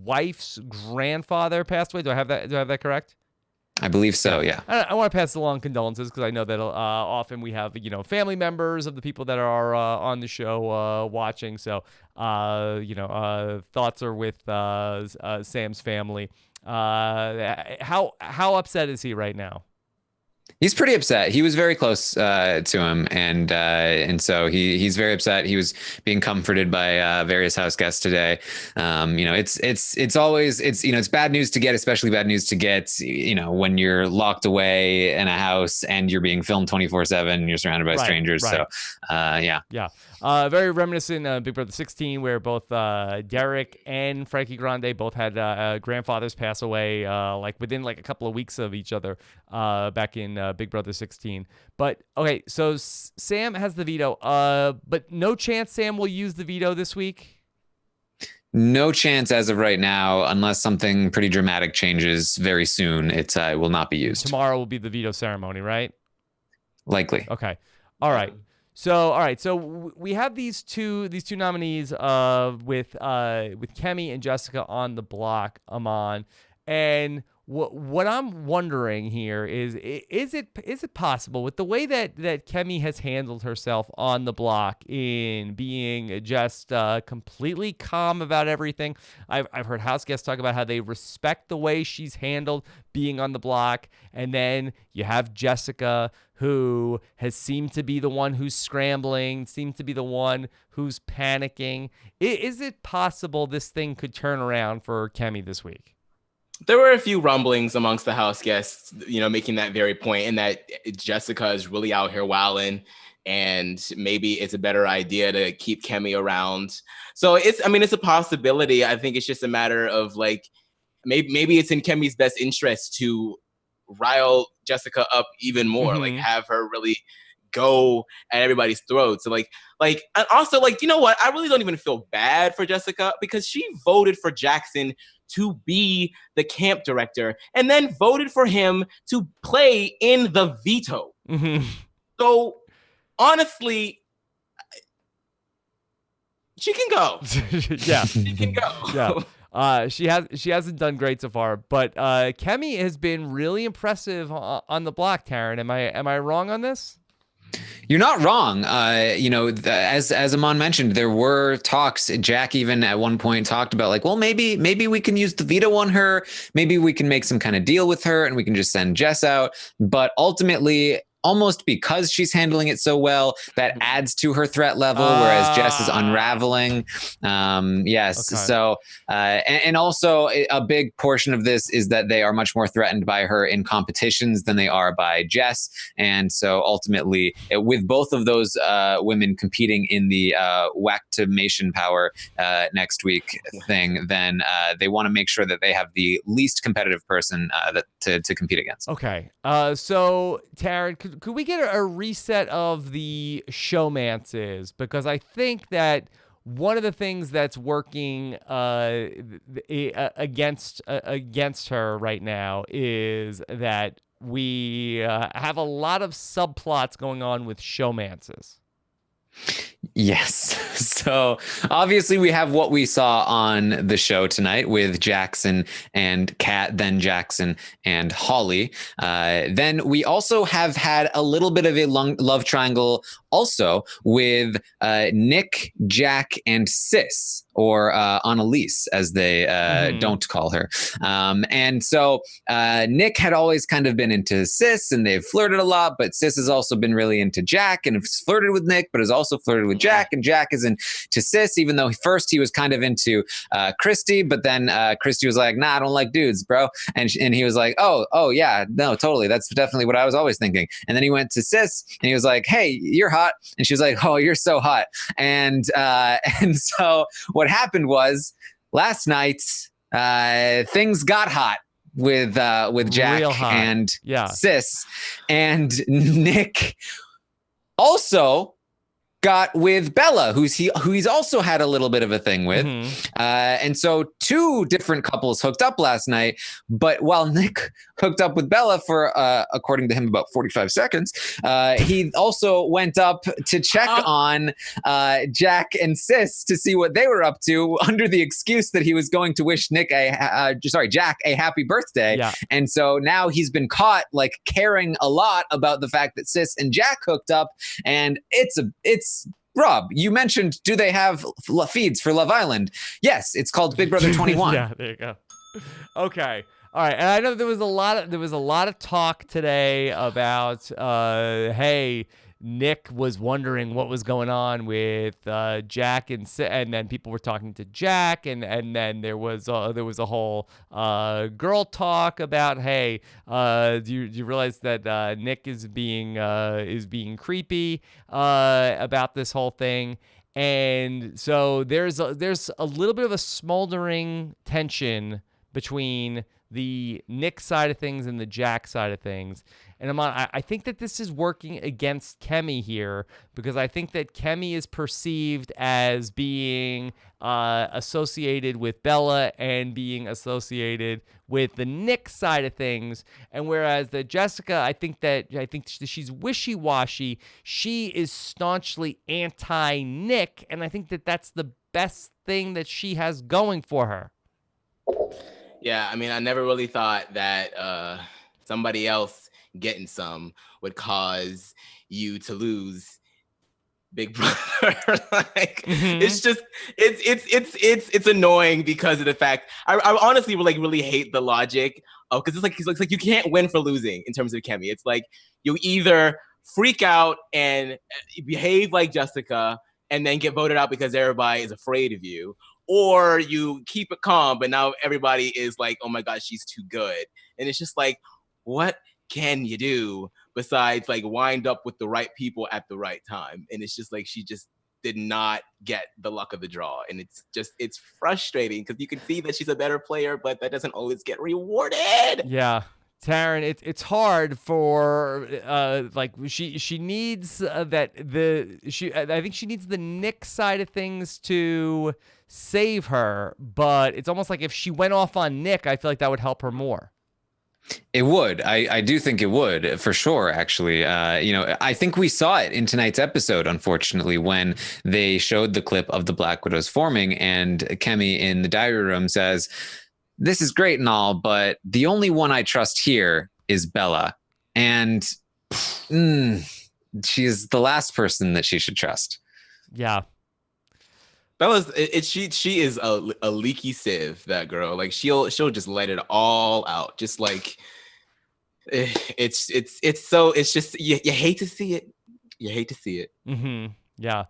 wife's grandfather passed away. Do I have that correct? I believe so. Yeah. I want to pass along condolences, because I know that often we have family members of the people that are on the show watching. So thoughts are with Sam's family. How upset is he right now? He's pretty upset. He was very close to him, and so he's very upset. He was being comforted by various house guests today. It's always it's bad news to get, especially bad news to get when you're locked away in a house and you're being filmed 24/7 and you're surrounded by strangers. Right. So yeah. Very reminiscent of Big Brother 16, where both Derek and Frankie Grande both had grandfathers pass away within a couple of weeks of each other back in Big Brother 16. But okay, so Sam has the veto, but no chance Sam will use the veto this week? No chance as of right now, unless something pretty dramatic changes very soon. It will not be used. Tomorrow will be the veto ceremony, right? Likely. Okay. All right. So we have these two nominees with Kemi and Jessica on the block, Amon. And what I'm wondering here is it possible with the way that Kemi has handled herself on the block in being just completely calm about everything. I've heard house guests talk about how they respect the way she's handled being on the block, and then you have Jessica, who has seemed to be the one who's scrambling, seemed to be the one who's panicking. Is it possible this thing could turn around for Kemi this week? There were a few rumblings amongst the house guests, making that very point, and that Jessica is really out here wilding, and maybe it's a better idea to keep Kemi around. So it's a possibility. I think it's just a matter of like, maybe it's in Kemi's best interest to rile Jessica up even more, like have her really go at everybody's throats. So and also you know what? I really don't even feel bad for Jessica, because she voted for Jackson to be the camp director and then voted for him to play in the veto. So honestly, she can go. Yeah. She can go. Yeah. She hasn't done great so far, but Kemi has been really impressive on the block. Taran, am I wrong on this? You're not wrong. As Aman mentioned, there were talks. Jack even at one point talked about like, well, maybe we can use the veto on her. Maybe we can make some kind of deal with her and we can just send Jess out. But ultimately, almost because she's handling it so well, that adds to her threat level, whereas Jess is unraveling. Yes. Okay. So, and also a big portion of this is that they are much more threatened by her in competitions than they are by Jess. And so ultimately, with both of those women competing in the Wacktimation Power next week thing, then they want to make sure that they have the least competitive person to compete against. Okay. So Taran, could we get a reset of the Showmances? Because I think that one of the things that's working against her right now is that we have a lot of subplots going on with Showmances. Yes. So obviously we have what we saw on the show tonight with Jackson and Kat, then Jackson and Holly. Then we also have had a little bit of a love triangle also with Nick, Jack, and Sis, or Annalise, as they don't call her. And so Nick had always kind of been into Sis, and they've flirted a lot, but Sis has also been really into Jack and has flirted with Nick, but has also flirted with Jack, and Jack is into Sis, even though first he was kind of into Christy, but then Christy was like, nah, I don't like dudes, bro. And he was like, oh yeah, no, totally. That's definitely what I was always thinking. And then he went to Sis and he was like, hey, you're hot. And she was like, oh, you're so hot. And so what happened was last night, things got hot with Jack and Sis, and Nick also got with Bella, who he's also had a little bit of a thing with. And so two different couples hooked up last night. But while Nick hooked up with Bella for, according to him, about 45 seconds, he also went up to check on Jack and Sis to see what they were up to, under the excuse that he was going to wish Jack a happy birthday. Yeah. And so now he's been caught like caring a lot about the fact that Sis and Jack hooked up, and it's Rob, you mentioned, do they have feeds for Love Island? Yes, it's called Big Brother 21. Yeah, there you go. Okay. All right. And I know there was a lot of talk today about hey, Nick was wondering what was going on with Jack, and then people were talking to Jack, and then there was a whole girl talk about, hey, do you realize that Nick is being creepy about this whole thing? And so there's a little bit of a smoldering tension between the Nick side of things and the Jack side of things. And I think that this is working against Kemi here, because I think that Kemi is perceived as being associated with Bella and being associated with the Nick side of things. And whereas the Jessica, I think she's wishy-washy. She is staunchly anti-Nick, and I think that that's the best thing that she has going for her. Yeah, I mean, I never really thought that somebody else getting some would cause you to lose Big Brother. Like, it's just it's annoying because of the fact I honestly really hate the logic of, because it's like you can't win for losing in terms of Kemi. It's like you either freak out and behave like Jessica and then get voted out because everybody is afraid of you, or you keep it calm, but now everybody is like, oh my God, she's too good. And it's just like, what can you do besides like wind up with the right people at the right time? And it's just like, she just did not get the luck of the draw. And it's frustrating because you can see that she's a better player, but that doesn't always get rewarded. Yeah. Taran, it's hard for like she needs I think she needs the Nick side of things to save her, but it's almost like if she went off on Nick, I feel like that would help her more. It would. I do think it would, for sure, actually. I think we saw it in tonight's episode, unfortunately, when they showed the clip of the Black Widows forming, and Kemi in the diary room says, "This is great and all, but the only one I trust here is Bella." And she is the last person that she should trust. Yeah. Bella's she is a leaky sieve, that girl. Like she'll just let it all out. Just like it's just you hate to see it. You hate to see it. Mm-hmm. Yeah.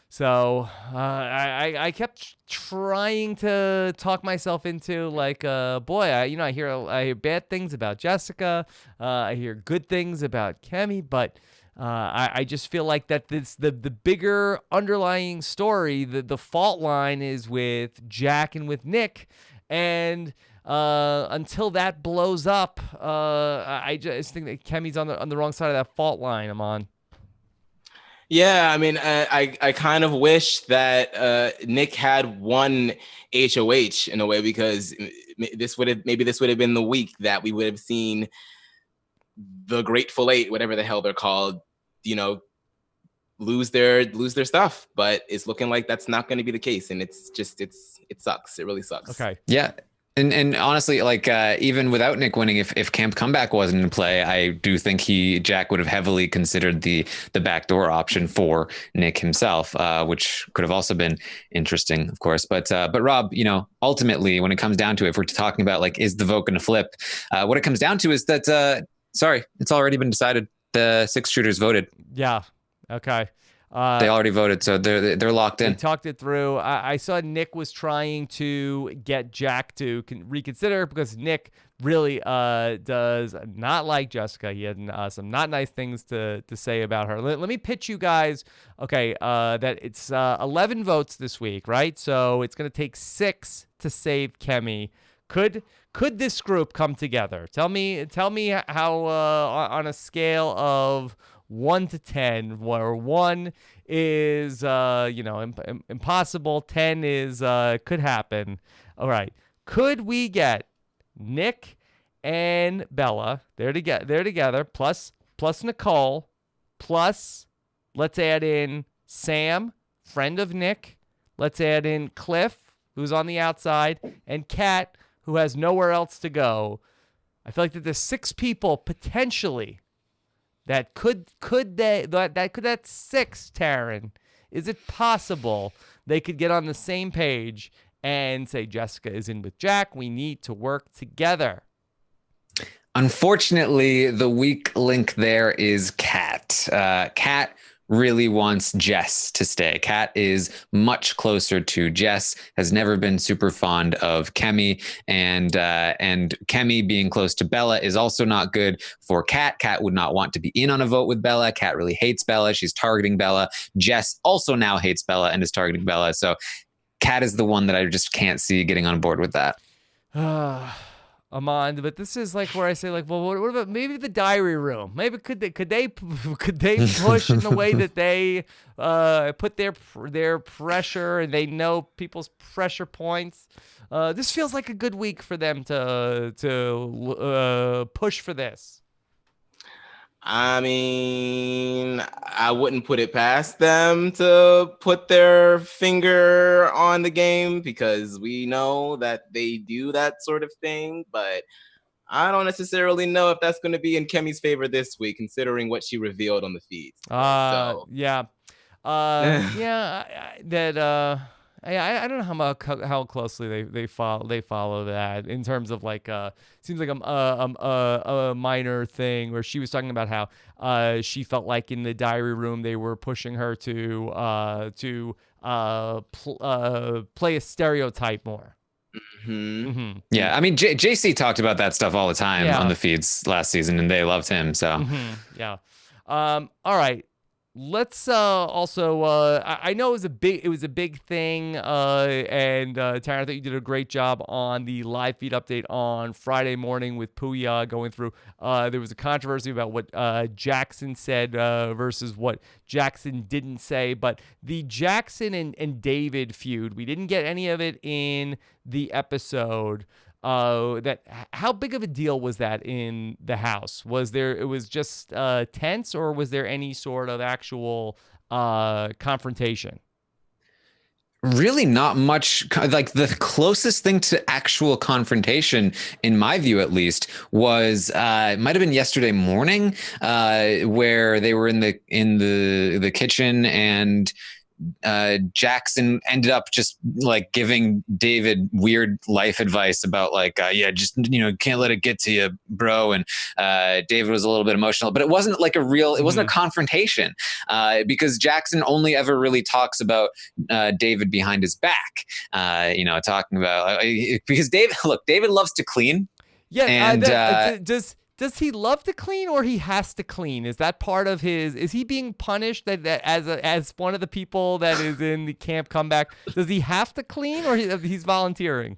So I kept trying to talk myself into like, boy, I hear bad things about Jessica. I hear good things about Kemi, but I just feel like that the bigger underlying story, the fault line is with Jack and with Nick, and until that blows up, I just think that Kemi's on the wrong side of that fault line I'm on. Yeah, I mean, I kind of wish that Nick had won HOH in a way, because this would have been the week that we would have seen the Grateful Eight, whatever the hell they're called, lose their stuff. But it's looking like that's not going to be the case, and it sucks. It really sucks. Okay. Yeah. And honestly, like even without Nick winning, if Camp Comeback wasn't in play, I do think Jack would have heavily considered the backdoor option for Nick himself, which could have also been interesting, of course. But Rob, ultimately, when it comes down to it, if we're talking about like, is the vote going to flip? What it comes down to is that it's already been decided. The 6 shooters voted. Yeah. Okay. They already voted, so they're locked in. We talked it through. I saw Nick was trying to get Jack to reconsider, because Nick really does not like Jessica. He had some not nice things to say about her. Let me pitch you guys, okay, that it's 11 votes this week, right? So it's going to take 6 to save Kemi. Could this group come together? Tell me how on a scale of 1 to 10, where 1 is impossible, 10 is could happen. All right, could we get Nick and Bella? They're together. Plus Nicole. Plus, let's add in Sam, friend of Nick. Let's add in Cliff, who's on the outside, and Kat, who has nowhere else to go. I feel like that there's 6 people potentially that could 6, Taran. Is it possible they could get on the same page and say, Jessica is in with Jack, we need to work together? Unfortunately, the weak link there is Kat. Kat really wants Jess to stay. Kat is much closer to Jess, has never been super fond of Kemi, and Kemi being close to Bella is also not good for Kat. Kat would not want to be in on a vote with Bella. Kat really hates Bella. She's targeting Bella. Jess also now hates Bella and is targeting Bella. So Kat is the one that I just can't see getting on board with that. Amand, but this is like where I say, like, well, what about maybe the diary room? Maybe could they push in the way that they put their pressure, and they know people's pressure points. This feels like a good week for them to push for this. I mean, I wouldn't put it past them to put their finger on the game because we know that they do that sort of thing, but I don't necessarily know if that's going to be in Kemi's favor this week, considering what she revealed on the feeds. So, Yeah. Yeah, I don't know how closely they follow that in terms of like seems like a minor thing where she was talking about how she felt like in the diary room they were pushing her to play a stereotype more. Yeah, I mean, JC talked about that stuff all the time Yeah. on the feeds last season, and they loved him. So, Yeah. All right. Let's also. I know it was a big thing. And Taran, I think you did a great job on the live feed update on Friday morning with Puya going through. There was a controversy about what Jackson said versus what Jackson didn't say. But the Jackson and David feud, we didn't get any of it in the episode. How big of a deal was that in the house? It was just tense, or was there any sort of actual confrontation? really not much. Like the closest thing to actual confrontation, in my view at least, was it might have been yesterday morning, where they were in the kitchen, and Jackson ended up just like giving David weird life advice about like, yeah, just, can't let it get to you, bro. And David was a little bit emotional, but it wasn't like it wasn't a confrontation, because Jackson only ever really talks about David behind his back, talking about because David loves to clean. Yeah. And does he love to clean, or he has to clean? Is that part of his? Is he being punished that as one of the people that is in the camp comeback? Does he have to clean, or he's volunteering?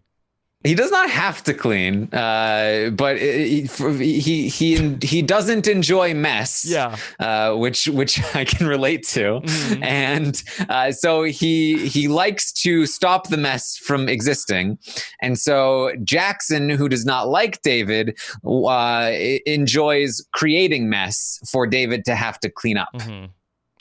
He does not have to clean, but he doesn't enjoy mess. Yeah, which I can relate to, and so he likes to stop the mess from existing, and so Jackson, who does not like David, enjoys creating mess for David to have to clean up.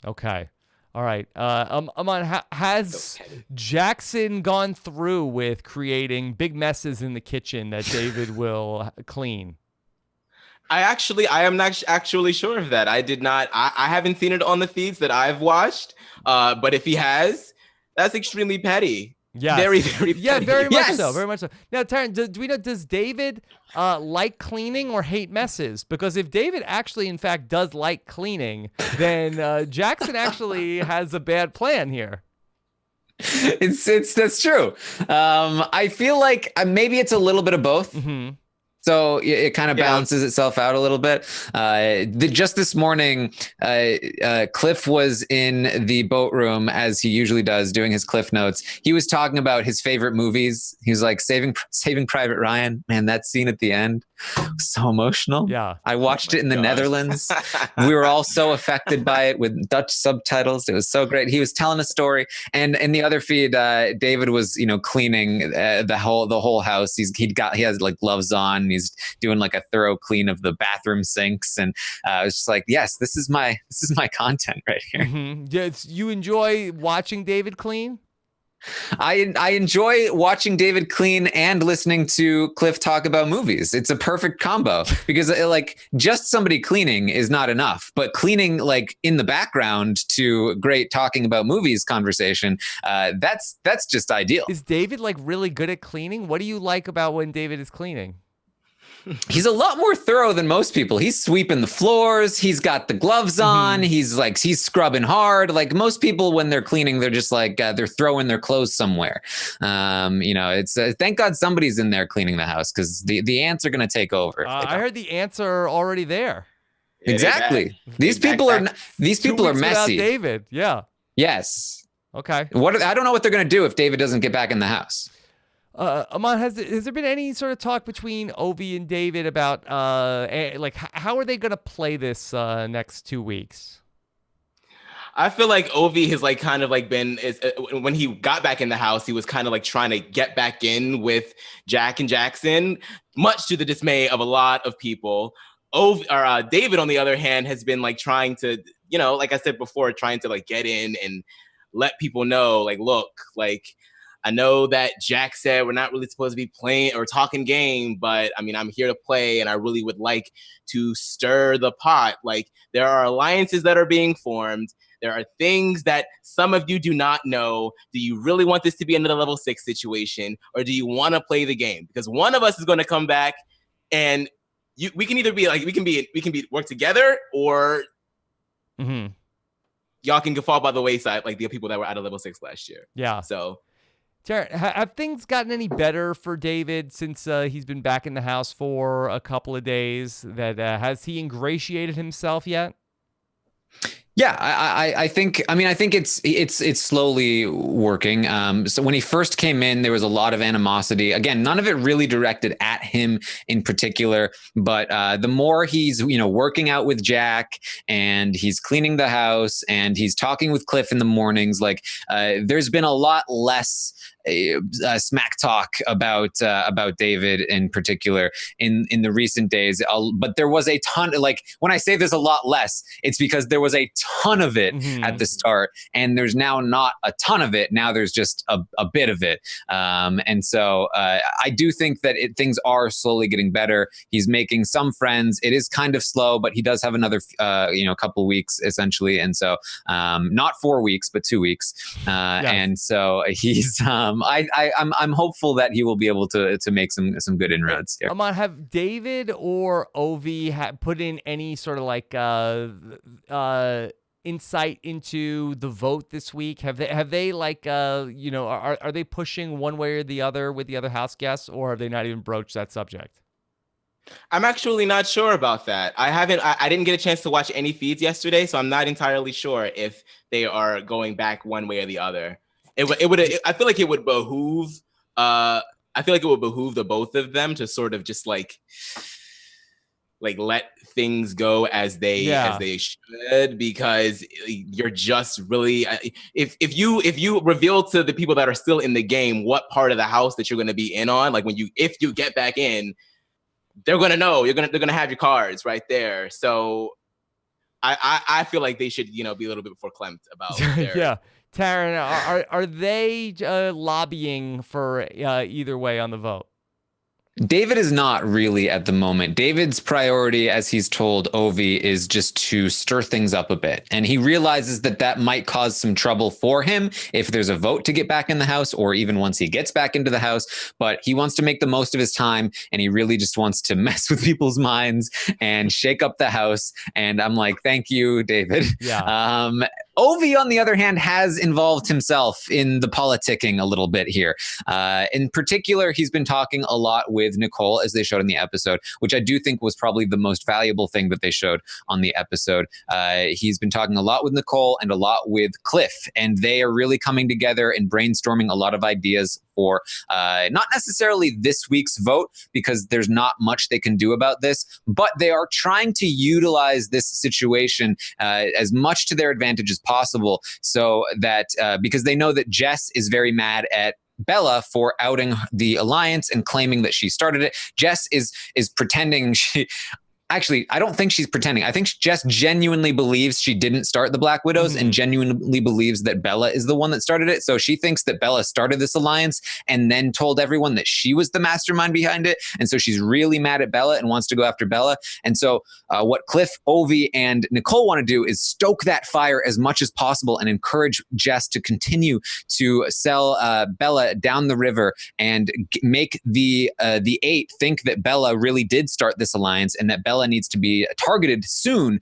Okay. All right. Aman, has Jackson gone through with creating big messes in the kitchen that David will clean? I am not actually sure of that. I did not. I haven't seen it on the feeds that I've watched. But if he has, that's extremely petty. Yes. Very, very petty. Yeah, very much Yes. so. Very much so. Now, Taran, do we know, does David like cleaning or hate messes? Because if David actually, in fact, does like cleaning, then Jackson actually has a bad plan here. That's true. I feel like maybe it's a little bit of both. So it kind of balances itself out a little bit. Just this morning, Cliff was in the boat room, as he usually does, doing his Cliff Notes. He was talking about his favorite movies. He was like, Saving Private Ryan. Man, that scene at the end was so emotional. Yeah. I watched it in the Netherlands. We were all so affected by it with Dutch subtitles. It was so great. He was telling a story. And in the other feed, David was, cleaning the whole house. He has like gloves on. He's doing like a thorough clean of the bathroom sinks, and I was just like, yes, this is my content right here. Yes, you enjoy watching David clean? I enjoy watching David clean and listening to Cliff talk about movies. It's a perfect combo because like just somebody cleaning is not enough, but cleaning like in the background to great talking about movies conversation, that's just ideal. Is David like really good at cleaning? What do you like about when David is cleaning? He's a lot more thorough than most people. He's sweeping the floors. He's got the gloves on. He's scrubbing hard. Like most people, when they're cleaning, they're just like, they're throwing their clothes somewhere. It's thank God somebody's in there cleaning the house, because the ants are going to take over. I heard the ants are already there. Exactly. These people are messy. David. Yeah. Yes. Okay. I don't know what they're going to do if David doesn't get back in the house. Aman, has there been any sort of talk between Ovi and David about how are they going to play this next 2 weeks? I feel like Ovi has like kind of like been when he got back in the house, he was kind of like trying to get back in with Jack and Jackson, much to the dismay of a lot of people. David, on the other hand, has been like trying to, like I said before, trying to like get in and let people know, like, look, like, I know that Jack said we're not really supposed to be playing or talking game, but I mean, I'm here to play and I really would like to stir the pot. Like, there are alliances that are being formed. There are things that some of you do not know. Do you really want this to be another level 6 situation, or do you want to play the game? Because one of us is going to come back and we can either be like, we can be work together, or y'all can fall by the wayside, like the people that were out of level 6 last year. Yeah. So, Taran, have things gotten any better for David since he's been back in the house for a couple of days? Has he ingratiated himself yet? Yeah, I think it's slowly working. So when he first came in, there was a lot of animosity. Again, none of it really directed at him in particular, but the more he's working out with Jack and he's cleaning the house and he's talking with Cliff in the mornings, like there's been a lot less smack talk about David in particular in the recent days. But there was a ton. Like when I say there's a lot less, it's because there was a ton of it at the start, and there's now not a ton of it. Now there's just a bit of it, and so I do think that things are slowly getting better. He's making some friends. It is kind of slow, but he does have another couple weeks essentially, and so not 4 weeks, but 2 weeks, and so he's. I'm hopeful that he will be able to make some good inroads here. Amon, have David or Ovi put in any sort of like insight into the vote this week? Have they like are they pushing one way or the other with the other house guests, or have they not even broached that subject? I'm actually not sure about that. I didn't get a chance to watch any feeds yesterday, so I'm not entirely sure if they are going back one way or the other. I feel like it would behoove the both of them to sort of just like let things go as they should, because you're just really, if you reveal to the people that are still in the game what part of the house that you're going to be in on, like if you get back in, they're going to know, they're going to have your cards right there. So I feel like they should be a little bit more clamped about their Taran, are they lobbying for either way on the vote? David is not really at the moment. David's priority, as he's told Ovi, is just to stir things up a bit. And he realizes that might cause some trouble for him if there's a vote to get back in the house, or even once he gets back into the house. But he wants to make the most of his time, and he really just wants to mess with people's minds and shake up the house. And I'm like, thank you, David. Yeah. Ovi, on the other hand, has involved himself in the politicking a little bit here. In particular, he's been talking a lot with Nicole, as they showed in the episode, which I do think was probably the most valuable thing that they showed on the episode. He's been talking a lot with Nicole and a lot with Cliff, and they are really coming together and brainstorming a lot of ideas for not necessarily this week's vote, because there's not much they can do about this, but they are trying to utilize this situation as much to their advantage as possible, so that because they know that Jess is very mad at Bella for outing the alliance and claiming that she started it. Jess is pretending she... Actually, I don't think she's pretending. I think Jess genuinely believes she didn't start the Black Widows and genuinely believes that Bella is the one that started it. So she thinks that Bella started this alliance and then told everyone that she was the mastermind behind it. And so she's really mad at Bella and wants to go after Bella. And so what Cliff, Ovi, and Nicole want to do is stoke that fire as much as possible and encourage Jess to continue to sell Bella down the river and make the 8 think that Bella really did start this alliance, and that Bella needs to be targeted soon.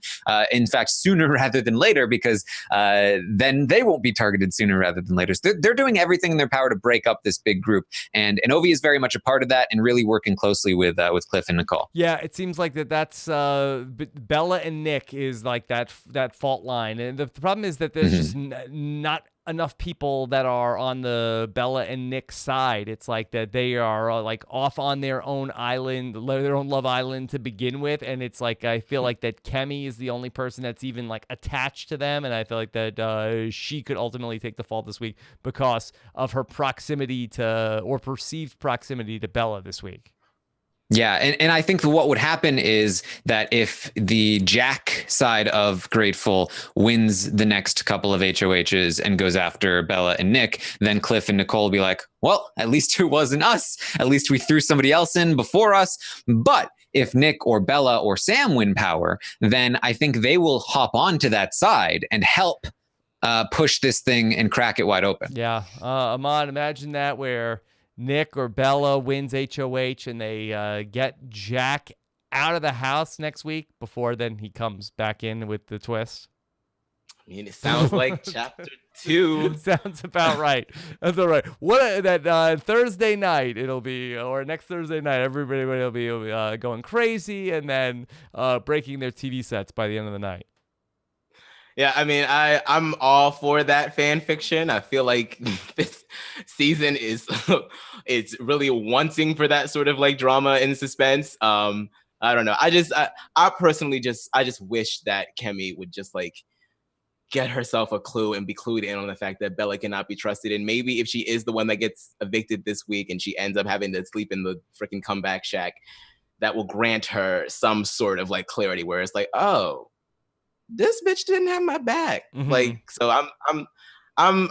In fact, sooner rather than later, because then they won't be targeted sooner rather than later. So they're doing everything in their power to break up this big group, and Ovi is very much a part of that and really working closely with Cliff and Nicole. Yeah, it seems like that's Bella and Nick is like that fault line, and the problem is that there's just not enough people that are on the Bella and Nick side. It's like that they are like off on their own island, their own love island to begin with, and it's like I feel like that Cami is the only person that's even like attached to them, and I feel like that she could ultimately take the fall this week because of her proximity to, or perceived proximity to, Bella this week. Yeah, and I think what would happen is that if the Jack side of Grateful wins the next couple of HOHs and goes after Bella and Nick, then Cliff and Nicole will be like, well, at least it wasn't us. At least we threw somebody else in before us. But if Nick or Bella or Sam win power, then I think they will hop onto that side and help push this thing and crack it wide open. Yeah. Ahmad, imagine that where Nick or Bella wins HOH and they get Jack out of the house next week before then he comes back in with the twist. I mean, it sounds like chapter 2. Sounds about right. That's all right. That Thursday night it'll be, or next Thursday night, everybody will be going crazy and then breaking their TV sets by the end of the night. Yeah, I mean, I'm all for that fan fiction. I feel like this season is it's really wanting for that sort of like drama and suspense. I don't know. I personally just wish that Cami would just like get herself a clue and be clued in on the fact that Bella cannot be trusted. And maybe if she is the one that gets evicted this week and she ends up having to sleep in the freaking comeback shack, that will grant her some sort of like clarity where it's like, oh, this bitch didn't have my back. Mm-hmm. Like, so I'm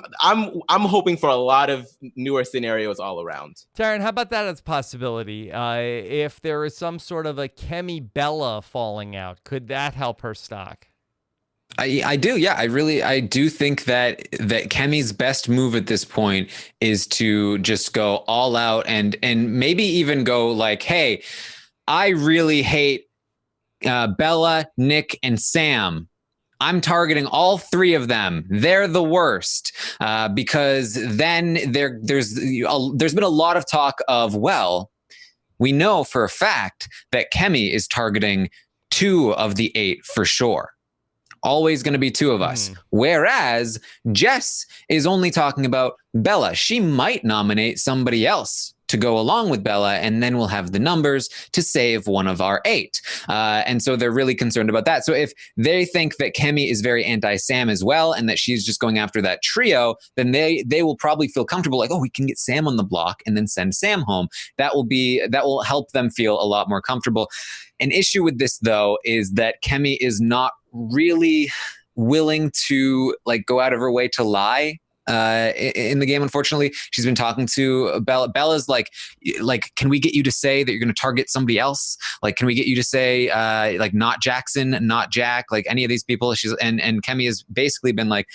hoping for a lot of newer scenarios all around. Taran, how about that as a possibility? If there is some sort of a Kemi Bella falling out, could that help her stock? I do. Yeah, I do think that Kemi's best move at this point is to just go all out and maybe even go like, hey, I really hate Bella, Nick, and Sam. I'm targeting all 3 of them. They're the worst because then there's been a lot of talk of, well, we know for a fact that Cami is targeting 2 of the 8 for sure. Always going to be 2 of us. Whereas Jess is only talking about Bella. She might nominate somebody else to go along with Bella, and then we'll have the numbers to save one of our 8. And so they're really concerned about that. So if they think that Kemi is very anti-Sam as well, and that she's just going after that trio, then they will probably feel comfortable like, oh, we can get Sam on the block and then send Sam home. That will help them feel a lot more comfortable. An issue with this, though, is that Kemi is not really willing to like go out of her way to lie in the game. Unfortunately, she's been talking to Bella. Bella's like, can we get you to say that you're going to target somebody else? Like, can we get you to say like not Jackson, not Jack, like any of these people? And Kemi has basically been like,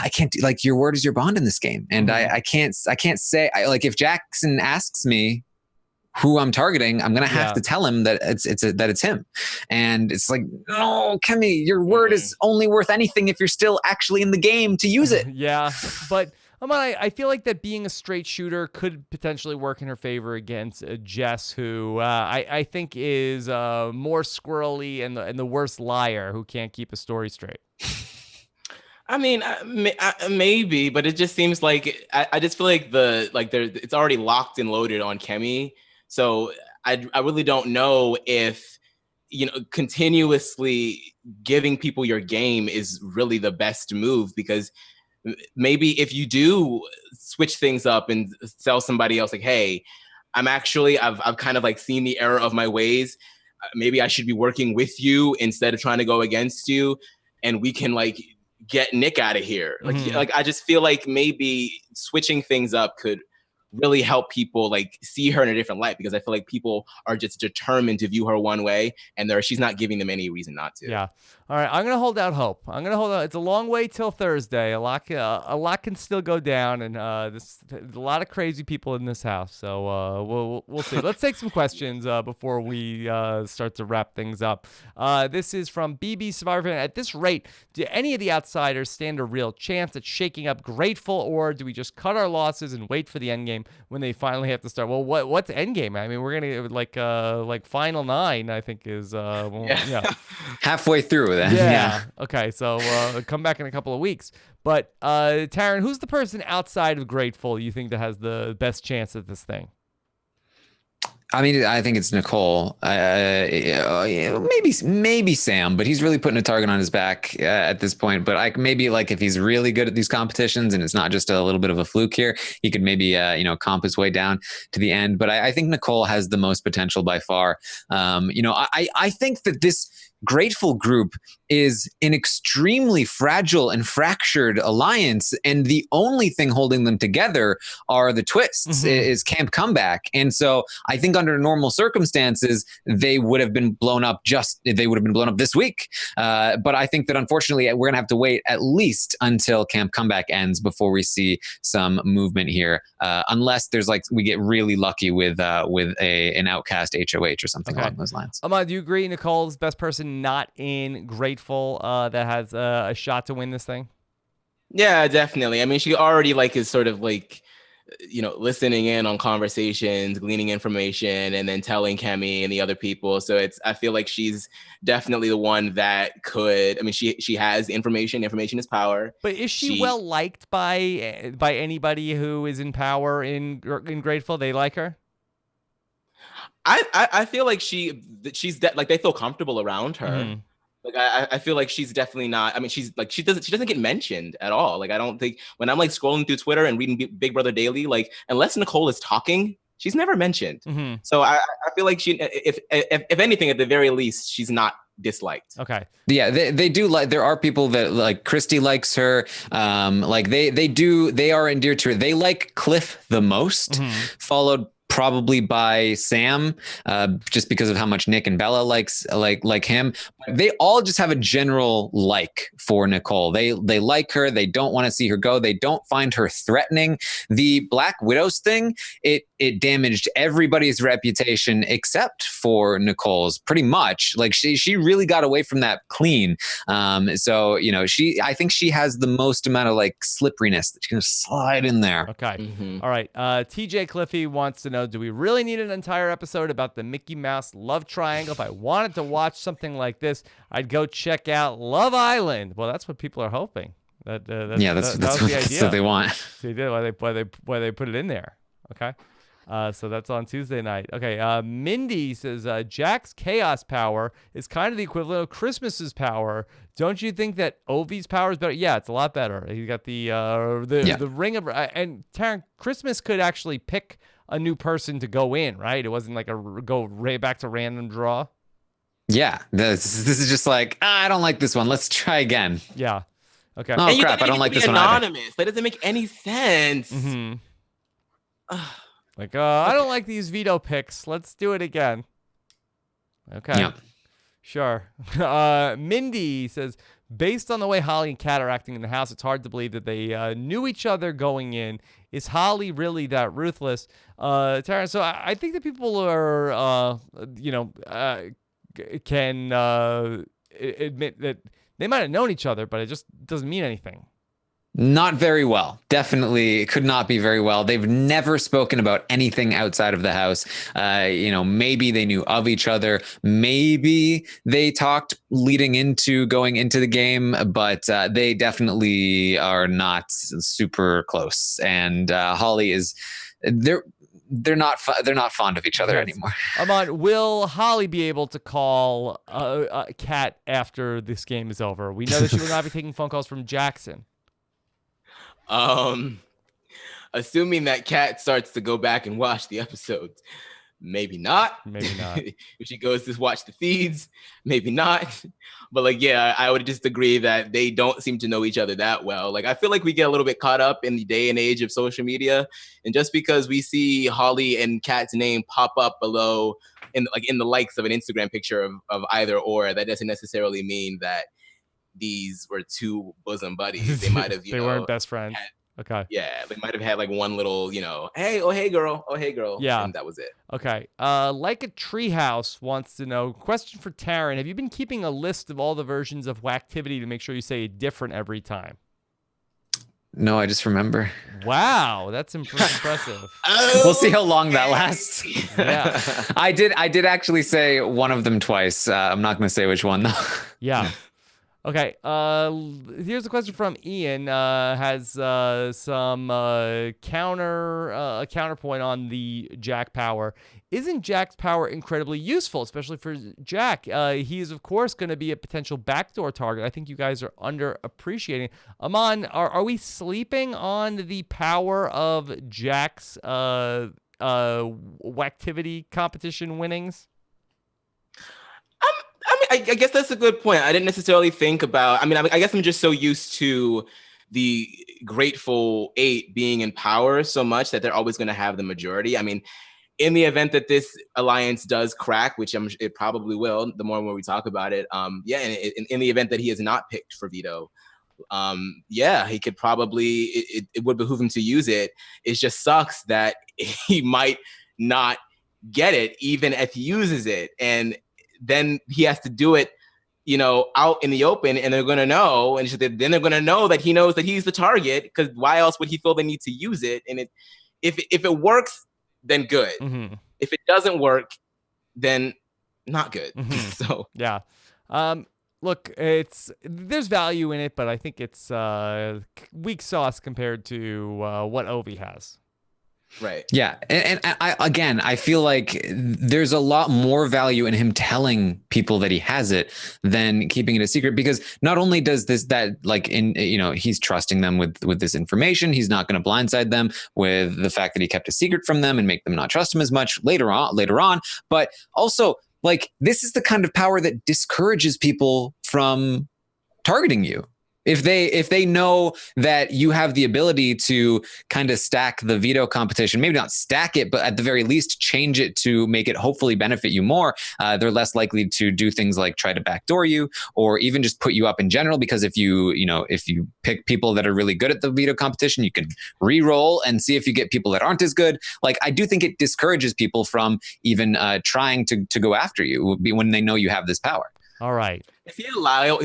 I can't do, like, your word is your bond in this game, and I can't say like if Jackson asks me who I'm targeting, I'm gonna have to tell him that it's him. And it's like, no, Kemi, your word is only worth anything if you're still actually in the game to use it. Yeah, but I feel like that being a straight shooter could potentially work in her favor against Jess, who I think is more squirrely and the worst liar who can't keep a story straight. I mean, maybe, but it just seems like I just feel like it's already locked and loaded on Kemi. So I really don't know if, continuously giving people your game is really the best move, because maybe if you do switch things up and tell somebody else like, hey, I've kind of like seen the error of my ways. Maybe I should be working with you instead of trying to go against you, and we can like get Nick out of here. Like I just feel like maybe switching things up could really help people like see her in a different light, because I feel like people are just determined to view her one way, and she's not giving them any reason not to. Yeah. All right. I'm gonna hold out hope. It's a long way till Thursday. A lot can still go down, and there's a lot of crazy people in this house. So we'll see. Let's take some questions before we start to wrap things up. This is from BB Survivor. At this rate, do any of the outsiders stand a real chance at shaking up Grateful, or do we just cut our losses and wait for the end game when they finally have to start? Well, what's end game? I mean, we're gonna like final 9. I think is halfway through. Yeah. Okay. So come back in a couple of weeks. But Taran, who's the person outside of Grateful you think that has the best chance at this thing? I mean, I think it's Nicole. Maybe Sam, but he's really putting a target on his back at this point. But maybe like if he's really good at these competitions and it's not just a little bit of a fluke here, he could maybe comp his way down to the end. But I think Nicole has the most potential by far. I think that this Grateful group is an extremely fragile and fractured alliance, and the only thing holding them together are the twists. Is Camp Comeback. And so I think under normal circumstances they would have been blown up this week, but I think that unfortunately we're gonna have to wait at least until Camp Comeback ends before we see some movement here, unless there's we get really lucky with an outcast HOH or something along those lines. Ahmad, do you agree Nicole's the best person not in Grateful that has a shot to win this thing? Yeah, definitely. I mean, she already is sort of listening in on conversations, gleaning information, and then telling Cami and the other people. So I feel like she's definitely the one that could. I mean, she has information. Information is power. But is she well liked by anybody who is in power in Grateful? They like her. I feel like she's they feel comfortable around her. Mm-hmm. I feel like she's definitely not. I mean, she doesn't get mentioned at all. I don't think when I'm scrolling through Twitter and reading Big Brother Daily, unless Nicole is talking, she's never mentioned. Mm-hmm. So I feel like if anything, at the very least, she's not disliked. Okay. Yeah, they do there are people that Christy likes her. They are endeared to her. They like Cliff the most, followed probably by Sam, just because of how much Nick and Bella like him. They all just have a general like for Nicole. They like her. They don't want to see her go. They don't find her threatening. The Black Widows thing, it damaged everybody's reputation except for Nicole's, pretty much. She really got away from that clean. So I think she has the most amount of slipperiness that she can slide in there. Okay. All right. TJ Cliffy wants to know, do we really need an entire episode about the Mickey Mouse love triangle? If I wanted to watch something like this, I'd go check out Love Island. Well, that's what people are hoping. That's the idea. That's what they want. See, why they put it in there. Okay. So that's on Tuesday night. Okay. Mindy says Jack's chaos power is kind of the equivalent of Christmas's power. Don't you think that Ovi's power is better? Yeah, it's a lot better. He got the ring of and Taran. Christmas could actually pick a new person to go in, right? It wasn't go right back to random draw. Yeah, this is just I don't like this one. Let's try again. Yeah. Okay. Oh crap! I don't like this one anonymous. either. That doesn't make any sense. Mm-hmm. I don't like these veto picks. Let's do it again. Okay. Yeah. Sure. Mindy says, based on the way Holly and Kat are acting in the house, it's hard to believe that they knew each other going in. Is Holly really that ruthless? Taran, so I think that people are, can admit that they might have known each other, but it just doesn't mean anything. Not very well. Definitely could not be very well. They've never spoken about anything outside of the house. Maybe they knew of each other. Maybe they talked leading into going into the game, but they definitely are not super close. And Holly is they're not fond of each other anymore. Ahmad, will Holly be able to call Kat after this game is over? We know that she will not be taking phone calls from Jackson. Assuming that Kat starts to go back and watch the episodes, maybe not. Maybe not. If she goes to watch the feeds, maybe not. But I would just agree that they don't seem to know each other that well. I feel like we get a little bit caught up in the day and age of social media, and just because we see Holly and Kat's name pop up below in the likes of an Instagram picture of either or, that doesn't necessarily mean that these were two bosom buddies. They might have, they weren't best friends. Okay. Yeah, they might have had one little, hey, oh hey girl, Yeah, and that was it. Okay. Like a Treehouse wants to know. Question for Taran: have you been keeping a list of all the versions of Wacktivity to make sure you say it different every time? No, I just remember. Wow, that's impressive. We'll see how long that lasts. Yeah. I did actually say one of them twice. I'm not going to say which one though. Yeah. Okay. Here's a question from Ian. Has some counterpoint on the Jack power. Isn't Jack's power incredibly useful, especially for Jack? He is, of course, going to be a potential backdoor target. I think you guys are underappreciating. Aman, are we sleeping on the power of Jack's Wacktivity competition winnings? I guess that's a good point. I didn't necessarily think about. I guess I'm just so used to the Grateful Eight being in power so much that they're always going to have the majority. I mean, in the event that this alliance does crack, which it probably will, the more and more we talk about it, and in the event that he is not picked for veto, he could probably, it would behoove him to use it. It just sucks that he might not get it, even if he uses it. And then he has to do it, out in the open, and they're going to know. And then they're going to know that he knows that he's the target, because why else would he feel the need to use it? And if it works, then good. Mm-hmm. If it doesn't work, then not good. Mm-hmm. So yeah. Look, there's value in it, but I think it's weak sauce compared to what Ovi has. Right. Yeah. And I feel like there's a lot more value in him telling people that he has it than keeping it a secret, because not only does he's trusting them with this information. He's not going to blindside them with the fact that he kept a secret from them and make them not trust him as much later on. But also, like, this is the kind of power that discourages people from targeting you. If they know that you have the ability to kind of stack the veto competition, maybe not stack it, but at the very least change it to make it hopefully benefit you more, they're less likely to do things like try to backdoor you or even just put you up in general. Because if you pick people that are really good at the veto competition, you can re-roll and see if you get people that aren't as good. Like, I do think it discourages people from even trying to go after you when they know you have this power. All right. Is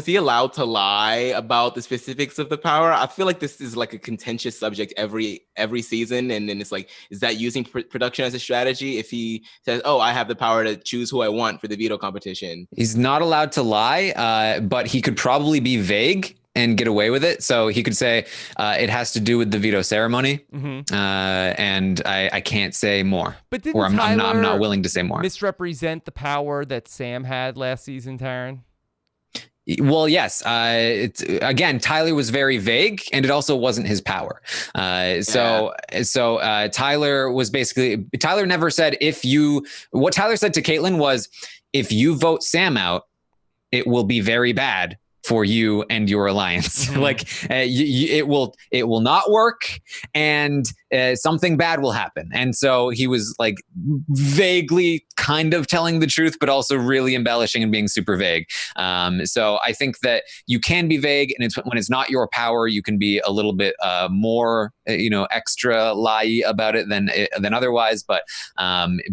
he allowed to lie about the specifics of the power? I feel like this is like a contentious subject every season, and then it's like, is that using production as a strategy? If he says, "Oh, I have the power to choose who I want for the veto competition," he's not allowed to lie, but he could probably be vague and get away with it. So he could say it has to do with the veto ceremony, and I can't say more. But didn't I'm not willing to say more. Misrepresent the power that Sam had last season, Taran? Well, yes. Tyler was very vague, and it also wasn't his power. So Tyler never said what Tyler said to Caitlyn was, if you vote Sam out, it will be very bad for you and your alliance. It will not work, and something bad will happen. And so he was like vaguely kind of telling the truth, but also really embellishing and being super vague. So I think that you can be vague, and when it's not your power, you can be a little bit more, extra lie about it than otherwise. But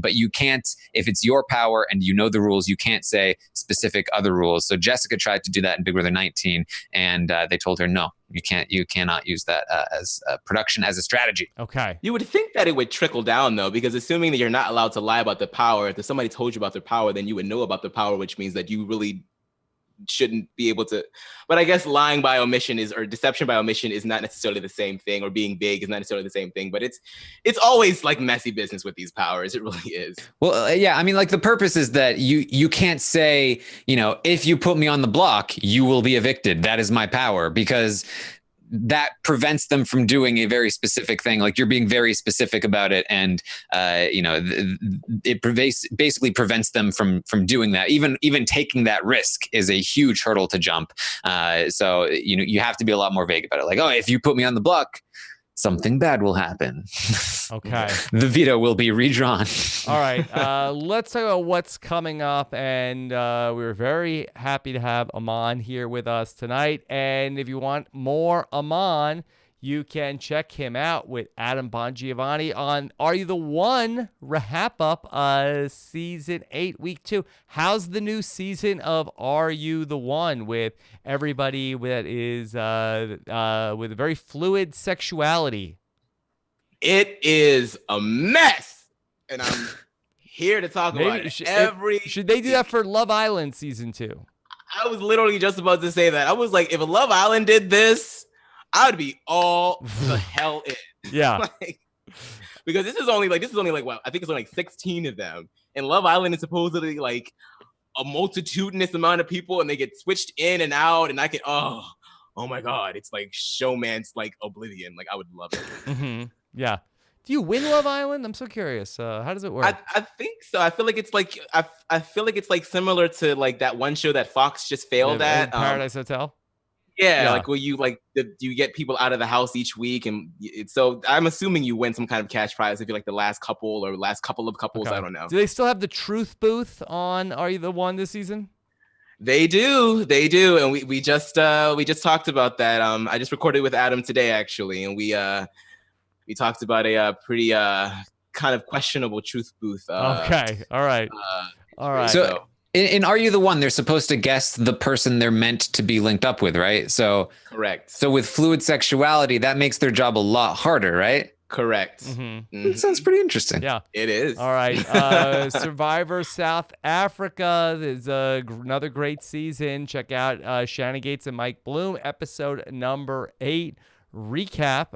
you can't, if it's your power and you know the rules, you can't say specific other rules. So Jessica tried to do that in Big Brother 19, and they told her, no, you cannot use that as production as a strategy. Okay. You would think that it would trickle down, though, because assuming that you're not allowed to lie about the power, if somebody told you about their power, then you would know about the power, which means that you really shouldn't be able to. But I guess lying by omission or deception by omission is not necessarily the same thing, or being vague is not necessarily the same thing. But it's always like messy business with these powers. It really is. Well, yeah. I mean, like, the purpose is that you can't say, if you put me on the block, you will be evicted. That is my power, because that prevents them from doing a very specific thing. Like, you're being very specific about it, and it basically prevents them from doing that. Even taking that risk is a huge hurdle to jump. So you have to be a lot more vague about it. Like, oh, if you put me on the block, something bad will happen. Okay. The veto will be redrawn. All right. Let's talk about what's coming up. And we're very happy to have Aman here with us tonight. And if you want more Aman, you can check him out with Adam Bongiovanni on Are You the One? RHAP Up Season 8, Week 2. How's the new season of Are You the One with everybody that is with a very fluid sexuality? It is a mess, and I'm here to talk about it. Should they do that for Love Island Season 2? I was literally just about to say that. I was like, if Love Island did this, I would be all the hell in. Yeah. Like, because this is only like what I think it's only like 16 of them, and Love Island is supposedly like a multitudinous amount of people, and they get switched in and out, and I can oh my god, it's like Showmance, like Oblivion. Like I would love it. Yeah. Do you win Love Island? I'm so curious. How does it work? I think so. I feel like it's like I feel like it's like similar to like that one show that Fox just failed at, Paradise Hotel. Yeah, like where you you get people out of the house each week, and so I'm assuming you win some kind of cash prize if you're like the last couple or last couple of couples. Okay. I don't know. Do they still have the Truth booth on Are You the One this season? They do, and we just talked about that. I just recorded with Adam today actually, and we talked about a pretty kind of questionable Truth booth. Okay, all right, all right. So in Are You the One, they're supposed to guess the person they're meant to be linked up with, right? So correct. So with fluid sexuality, that makes their job a lot harder, right? Correct. That sounds pretty interesting. Yeah, it is. All right. Survivor South Africa is another great season. Check out Shannon Gates and Mike Bloom, episode number 8. Recap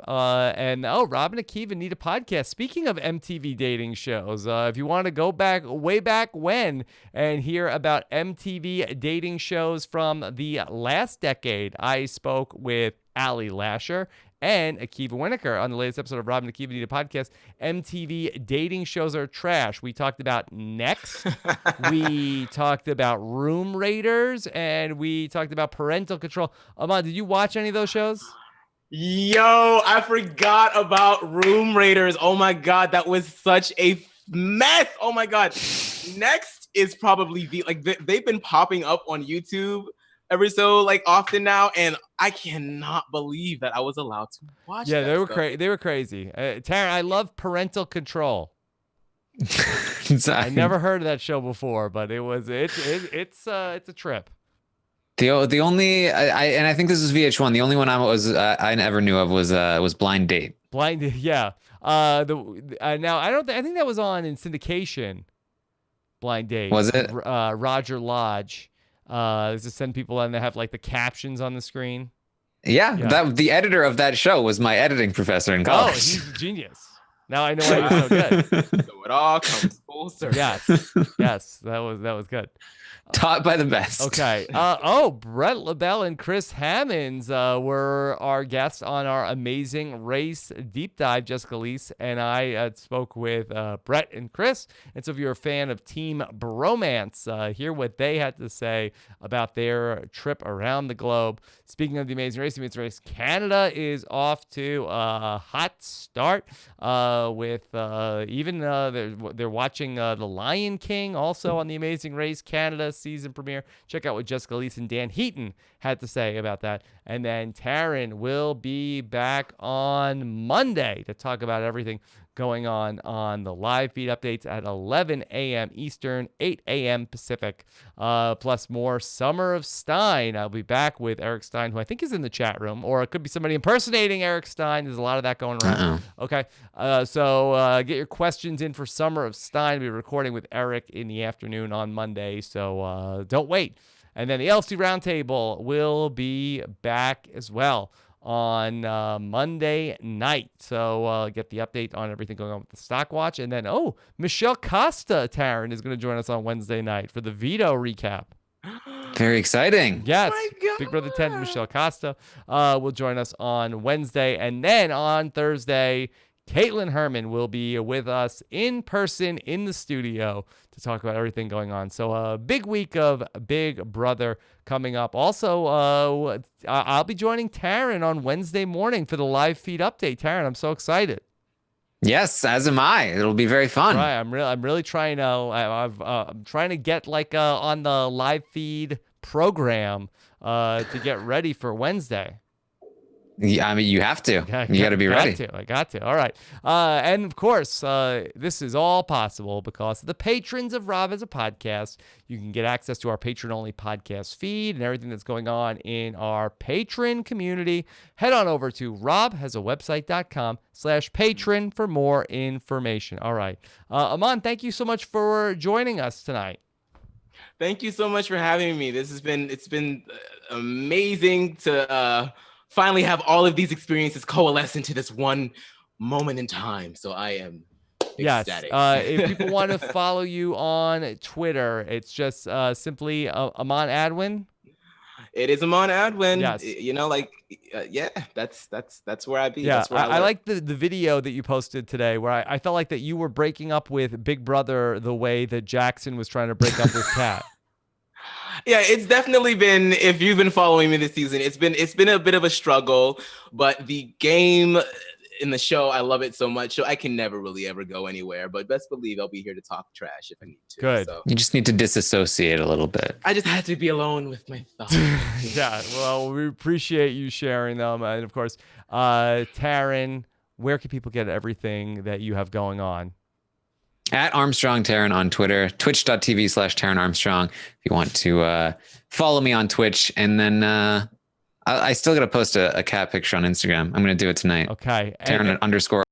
and Robin and Akiva need a podcast. Speaking of MTV dating shows, if you want to go back way back when and hear about MTV dating shows from the last decade, I spoke with Allie Lasher and Akiva Winokur on the latest episode of Robin and Akiva Need a Podcast. MTV dating shows are trash. We talked about Next. We talked about Room Raiders, and we talked about Parental Control. Aman, did you watch any of those shows? Yo, I forgot about Room Raiders. Oh my god, that was such a mess. Oh my god. Next is probably they've been popping up on YouTube every so often now, and I cannot believe that I was allowed to watch. Yeah, they were crazy. Taran, I love Parental Control. I never heard of that show before, but it's a trip. The only I think this is VH1. The only one I never knew of was Blind Date. Blind, yeah. Now I think that was on in syndication. Blind Date. Was it? Roger Lodge. To send people and they have the captions on the screen. Yeah, that the editor of that show was my editing professor in college. Oh, he's a genius. Now I know why you're so good. So it all comes full circle. Yes, that was good. Taught by the best. Okay. Brett LaBelle and Chris Hammonds were our guests on our Amazing Race deep dive. Jessica Leese and I spoke with Brett and Chris. And so if you're a fan of Team Bromance, hear what they had to say about their trip around the globe. Speaking of the Amazing Race, Canada is off to a hot start with they're watching The Lion King also on the Amazing Race Canada season premiere. Check out what Jessica Leese and Dan Heaton had to say about that. And then Taran will be back on Monday to talk about everything going on the live feed updates at 11 a.m. Eastern, 8 a.m. Pacific, plus more Summer of Stein. I'll be back with Eric Stein, who I think is in the chat room, or it could be somebody impersonating Eric Stein. There's a lot of that going around. Okay, so get your questions in for Summer of Stein. We'll be recording with Eric in the afternoon on Monday, so don't wait. And then the LC Roundtable will be back as well on Monday night. So get the update on everything going on with the Stock Watch. And then, Michelle Costa, Taran, is going to join us on Wednesday night for the Veto recap. Very exciting. Yes. Big Brother 10, Michelle Costa will join us on Wednesday. And then on Thursday, Caitlin Herman will be with us in person in the studio to talk about everything going on. So a big week of Big Brother coming up. Also, I'll be joining Taran on Wednesday morning for the live feed update. Taran, I'm so excited. Yes, as am I. It'll be very fun. Right, I'm really trying to. I'm trying to get on the live feed program to get ready for Wednesday. Yeah, I mean, you have to. You got to be ready. I got to. All right. And of course, this is all possible because of the patrons of Rob as a Podcast. You can get access to our patron-only podcast feed and everything that's going on in our patron community. Head on over to robhasawebsite.com/patron for more information. All right. Aman, thank you so much for joining us tonight. Thank you so much for having me. It's been amazing to finally have all of these experiences coalesce into this one moment in time. So I am Yes. ecstatic. If people want to follow you on Twitter, it's just simply Amon Adwin. It is Amon Adwin. Yes. You know, like, yeah, that's where I be. Yeah, That's where I lurk. like the video that you posted today where I felt like that you were breaking up with Big Brother the way that Jackson was trying to break up with Kat. Yeah, it's definitely been, if you've been following me this season, it's been a bit of a struggle, but the game in the show, I love it so much. So I can never really ever go anywhere, but best believe I'll be here to talk trash if I need to. Good. So You just need to disassociate a little bit. I just had to be alone with my thoughts. Yeah, well, we appreciate you sharing them. And of course, Taran, where can people get everything that you have going on? At Armstrong Taran on Twitter, twitch.tv/Taran Armstrong. If you want to follow me on Twitch, and then I still got to post a cat picture on Instagram. I'm going to do it tonight. Okay. Taran _